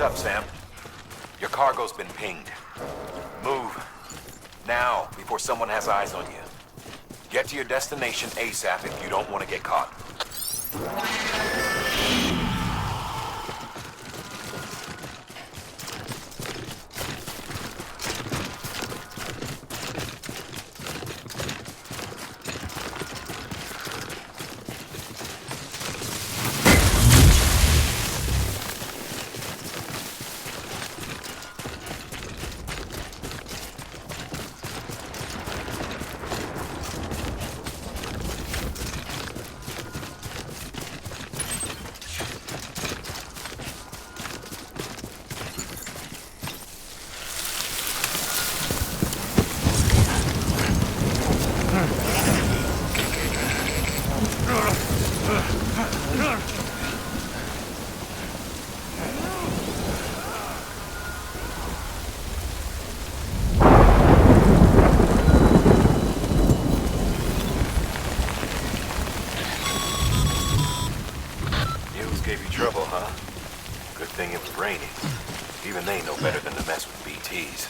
up, Sam? Your cargo's been pinged. Move. Now, before someone has eyes on you. Get to your destination ASAP if you don't want to get caught. Gave you trouble, huh? Good thing it was raining. Even they know better than to mess with BTs.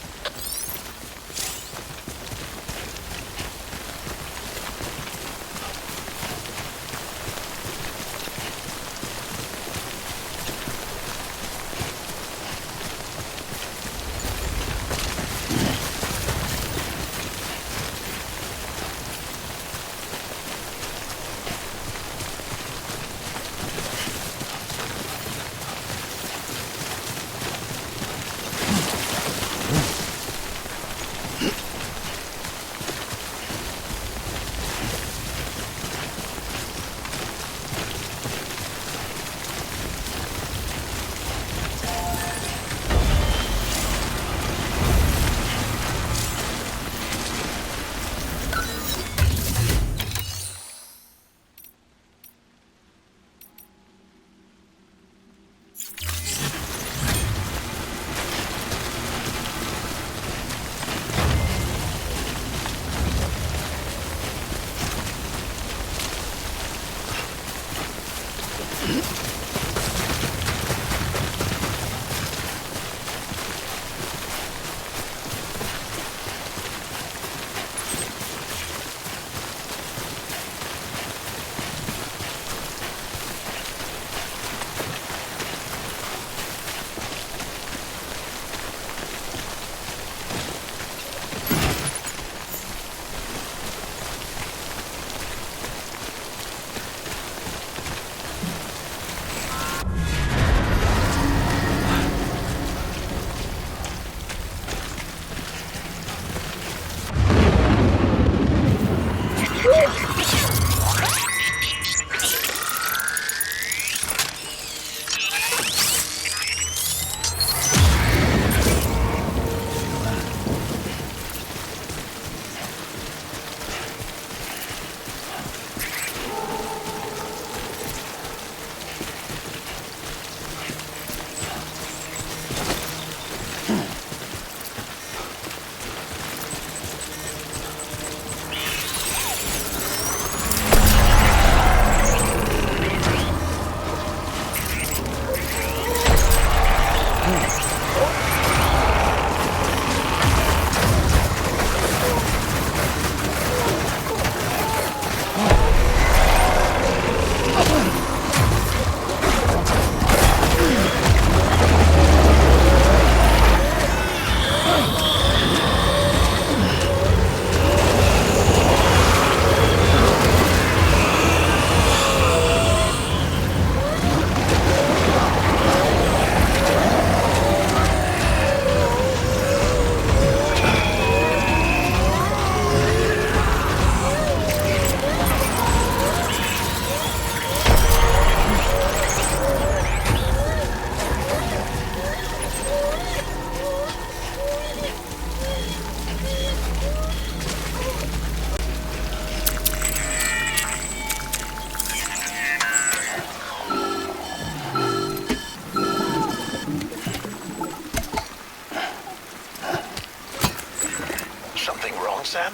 Sam?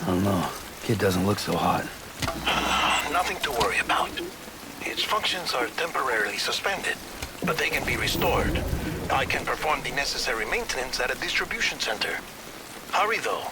I don't know. Kid doesn't look so hot. Nothing to worry about. Its functions are temporarily suspended, but they can be restored. I can perform the necessary maintenance at a distribution center. Hurry, though.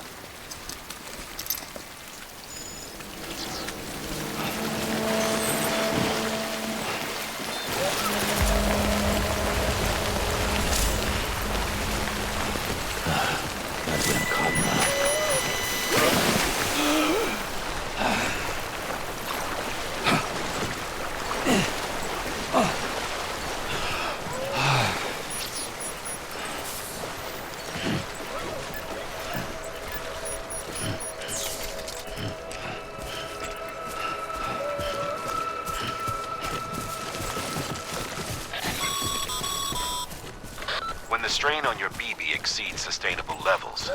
When the strain on your BB exceeds sustainable levels,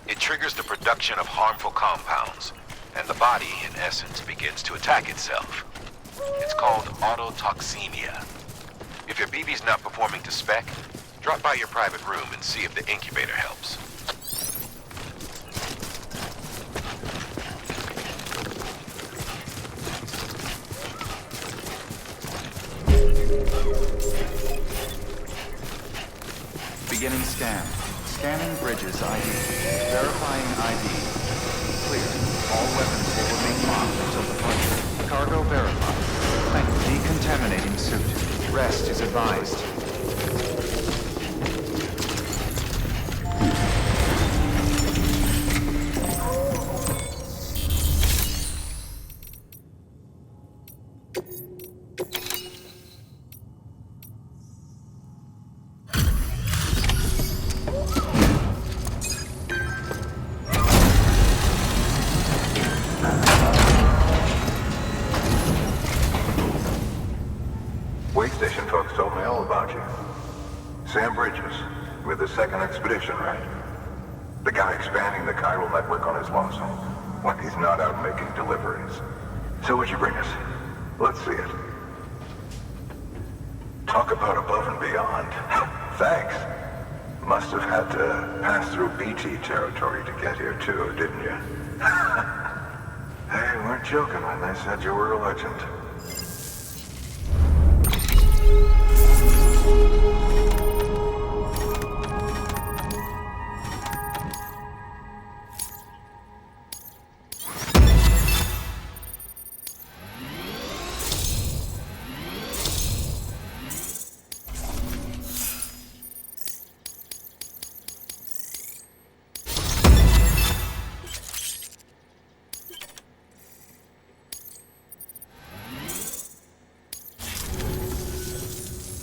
it triggers the production of harmful compounds, and the body, in essence, begins to attack itself. It's called autotoxemia. If your BB's not performing to spec, drop by your private room and see if the incubator helps. Beginning scan. Scanning bridges ID. Verifying ID. Clear. All weapons will remain locked until departure. Cargo verified. And decontaminating suit. Rest is advised. Way station folks told me all about you. Sam Bridges, with the second expedition, right? The guy expanding the chiral network on his lonesome when he's not out making deliveries. So what'd you bring us? Let's see it. Talk about above and beyond. Thanks. Must have had to pass through BT territory to get here too, didn't you? They weren't joking when they said you were a legend.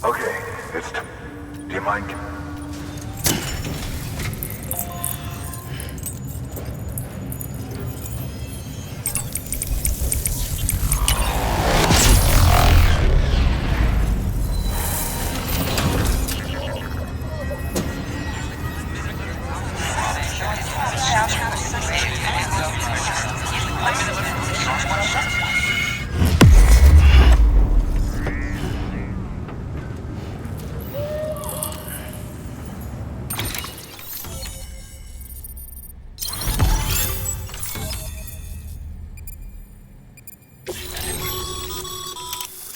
Okay, it's do you mind?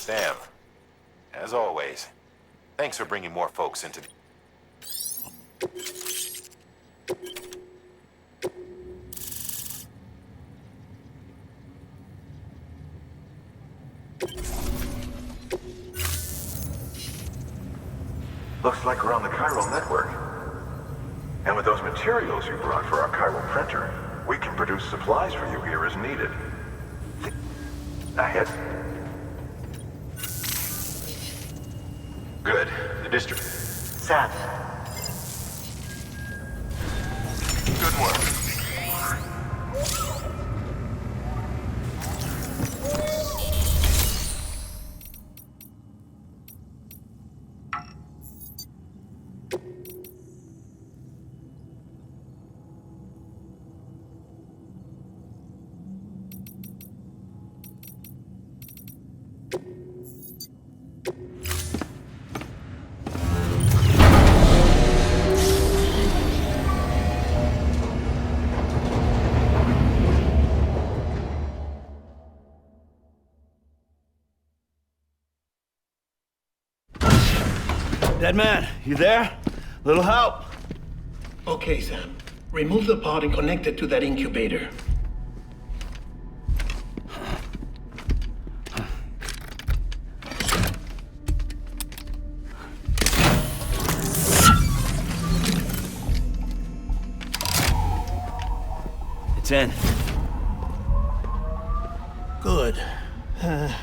Sam, as always, thanks for bringing more folks into the... Looks like we're on the chiral network. And with those materials you brought for our chiral printer, we can produce supplies for you here as needed. Ahead. Good. The district... Sam. Good work. Dead man, you there? Little help? Okay, Sam. Remove the pod and connect it to that incubator. It's in. Good. A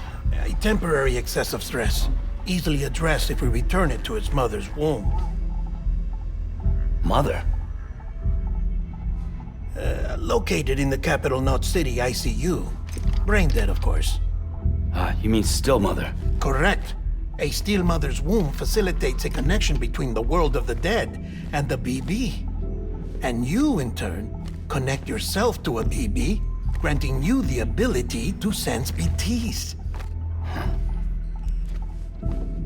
temporary excessive stress. Easily addressed if we return it to its mother's womb. Mother? Located in the capital Knot City ICU. Brain dead, of course. You mean still mother? Correct. A still mother's womb facilitates a connection between the world of the dead and the BB. And you, in turn, connect yourself to a BB, granting you the ability to sense BTs.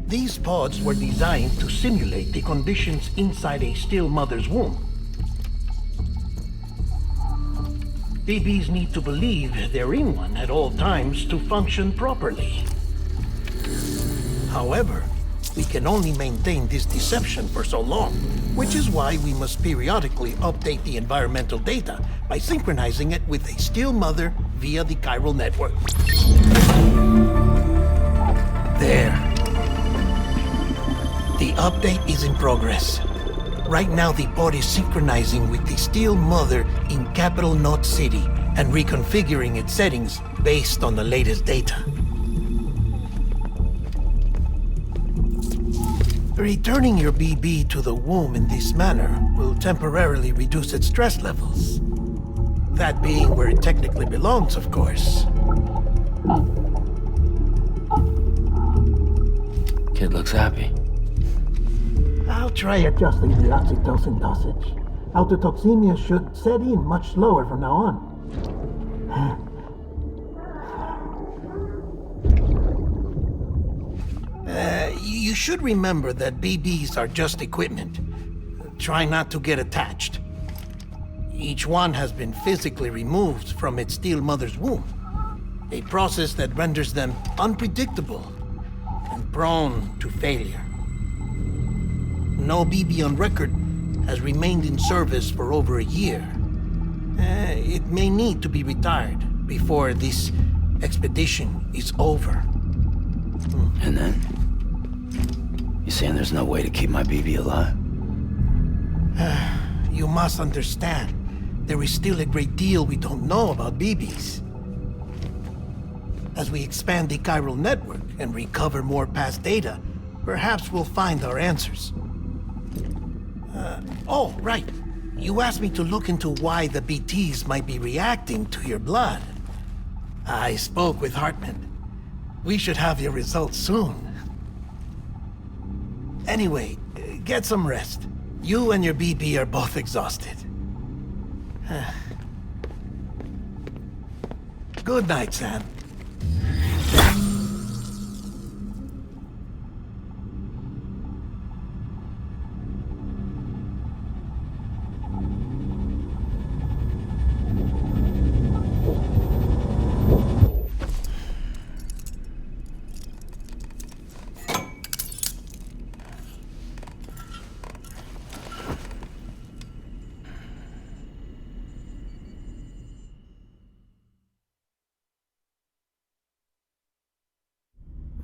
These pods were designed to simulate the conditions inside a still mother's womb. BBs need to believe they're in one at all times to function properly. However, we can only maintain this deception for so long, which is why we must periodically update the environmental data by synchronizing it with a still mother via the chiral network. There. The update is in progress. Right now, the pod is synchronizing with the still mother in capital Knot City and reconfiguring its settings based on the latest data. Returning your BB to the womb in this manner will temporarily reduce its stress levels. That being where it technically belongs, of course. Kid looks happy. I'll try adjusting the oxytocin dosage. Autotoxemia should set in much slower from now on. You should remember that BBs are just equipment. Try not to get attached. Each one has been physically removed from its still mother's womb. A process that renders them unpredictable and prone to failure. No BB on record has remained in service for over a year. It may need to be retired before this expedition is over. And then? You saying there's no way to keep my BB alive? You must understand, there is still a great deal we don't know about BBs. As we expand the chiral network and recover more past data, perhaps we'll find our answers. Oh, right. You asked me to look into why the BTs might be reacting to your blood. I spoke with Hartman. We should have your results soon. Anyway, get some rest. You and your BB are both exhausted. Good night, Sam.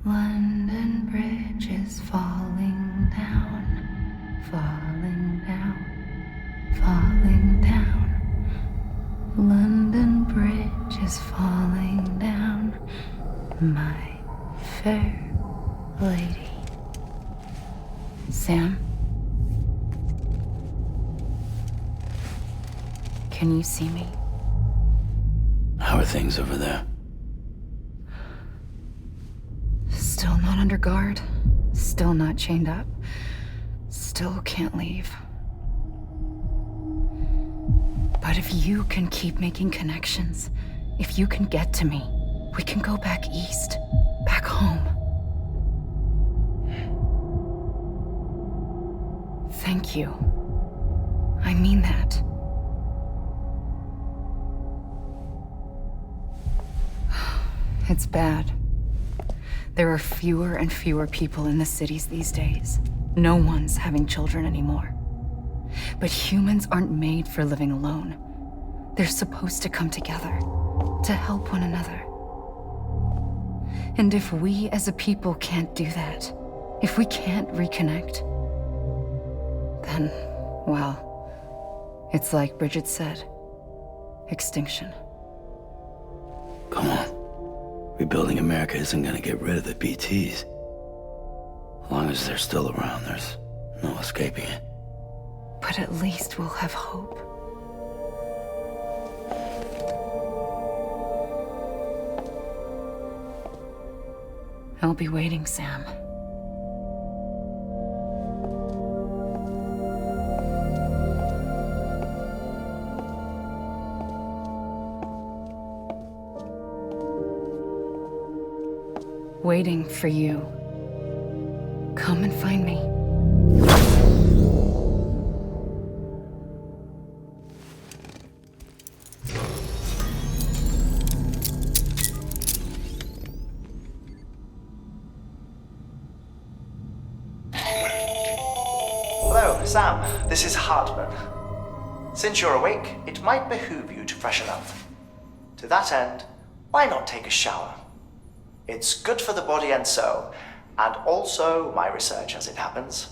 London Bridge is falling down, falling down, falling down. London Bridge is falling down, my fair lady. Sam? Can you see me? How are things over there? Still not under guard, still not chained up, still can't leave. But if you can keep making connections, if you can get to me, we can go back east, back home. Thank you. I mean that. It's bad. There are fewer and fewer people in the cities these days. No one's having children anymore. But humans aren't made for living alone. They're supposed to come together, to help one another. And if we as a people can't do that, if we can't reconnect, then, well, it's like Bridget said, extinction. Come on. Rebuilding America isn't gonna get rid of the BTs. As long as they're still around, there's no escaping it. But at least we'll have hope. I'll be waiting, Sam. Waiting for you. Come and find me. Hello, Sam. This is Hartman. Since you're awake, it might behoove you to freshen up. To that end, why not take a shower? It's good for the body and soul, and also my research as it happens.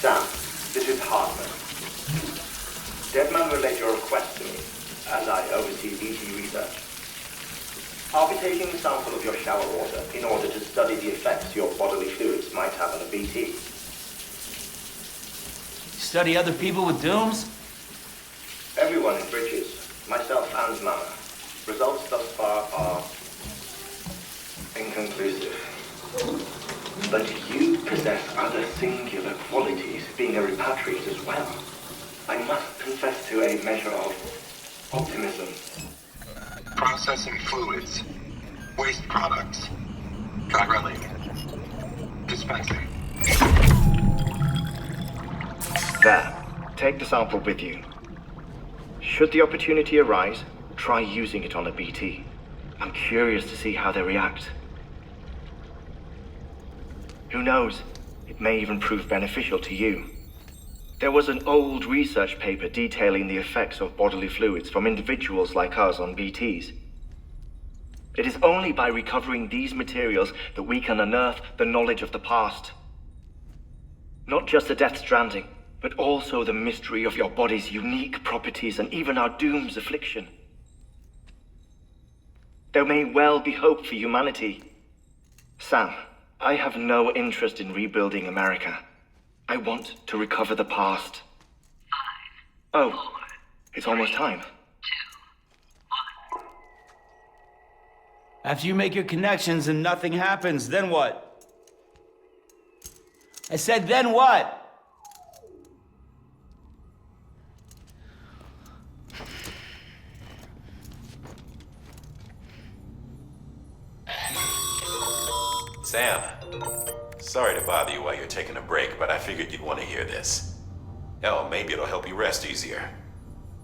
Sam, this is Hartman. Deadman relayed your request to me, as I oversee BT research. I'll be taking a sample of your shower water in order to study the effects your bodily fluids might have on a BT. Study other people with dooms? Everyone in Bridges, myself and Mama. Results thus far are inconclusive. But you possess other singular qualities, being a repatriate as well. I must confess to a measure of optimism. Processing fluids, waste products, drilling, dispensing. There, take the sample with you. Should the opportunity arise, try using it on a BT. I'm curious to see how they react. Who knows? It may even prove beneficial to you. There was an old research paper detailing the effects of bodily fluids from individuals like us on BTs. It is only by recovering these materials that we can unearth the knowledge of the past. Not just the Death Stranding, but also the mystery of your body's unique properties and even our doom's affliction. There may well be hope for humanity. Sam, I have no interest in rebuilding America. I want to recover the past. 5, 4, oh, it's almost time. 2, 1. After you make your connections and nothing happens, then what? I said, then what? Sam, sorry to bother you while you're taking a break, but I figured you'd want to hear this. Hell, maybe it'll help you rest easier.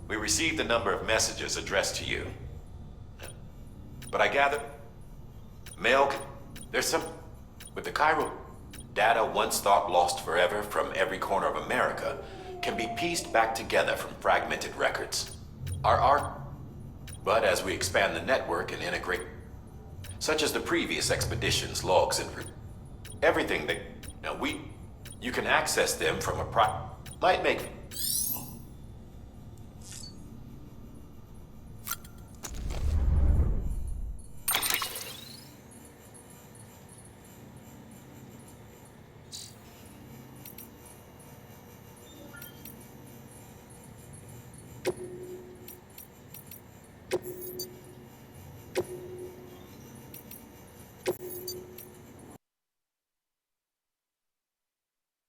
We received a number of messages addressed to you. But I gather... there's some... With the Cairo data once thought lost forever from every corner of America can be pieced back together from fragmented records. But as we expand the network and integrate, such as the previous expeditions, logs, and everything that you can access them from might make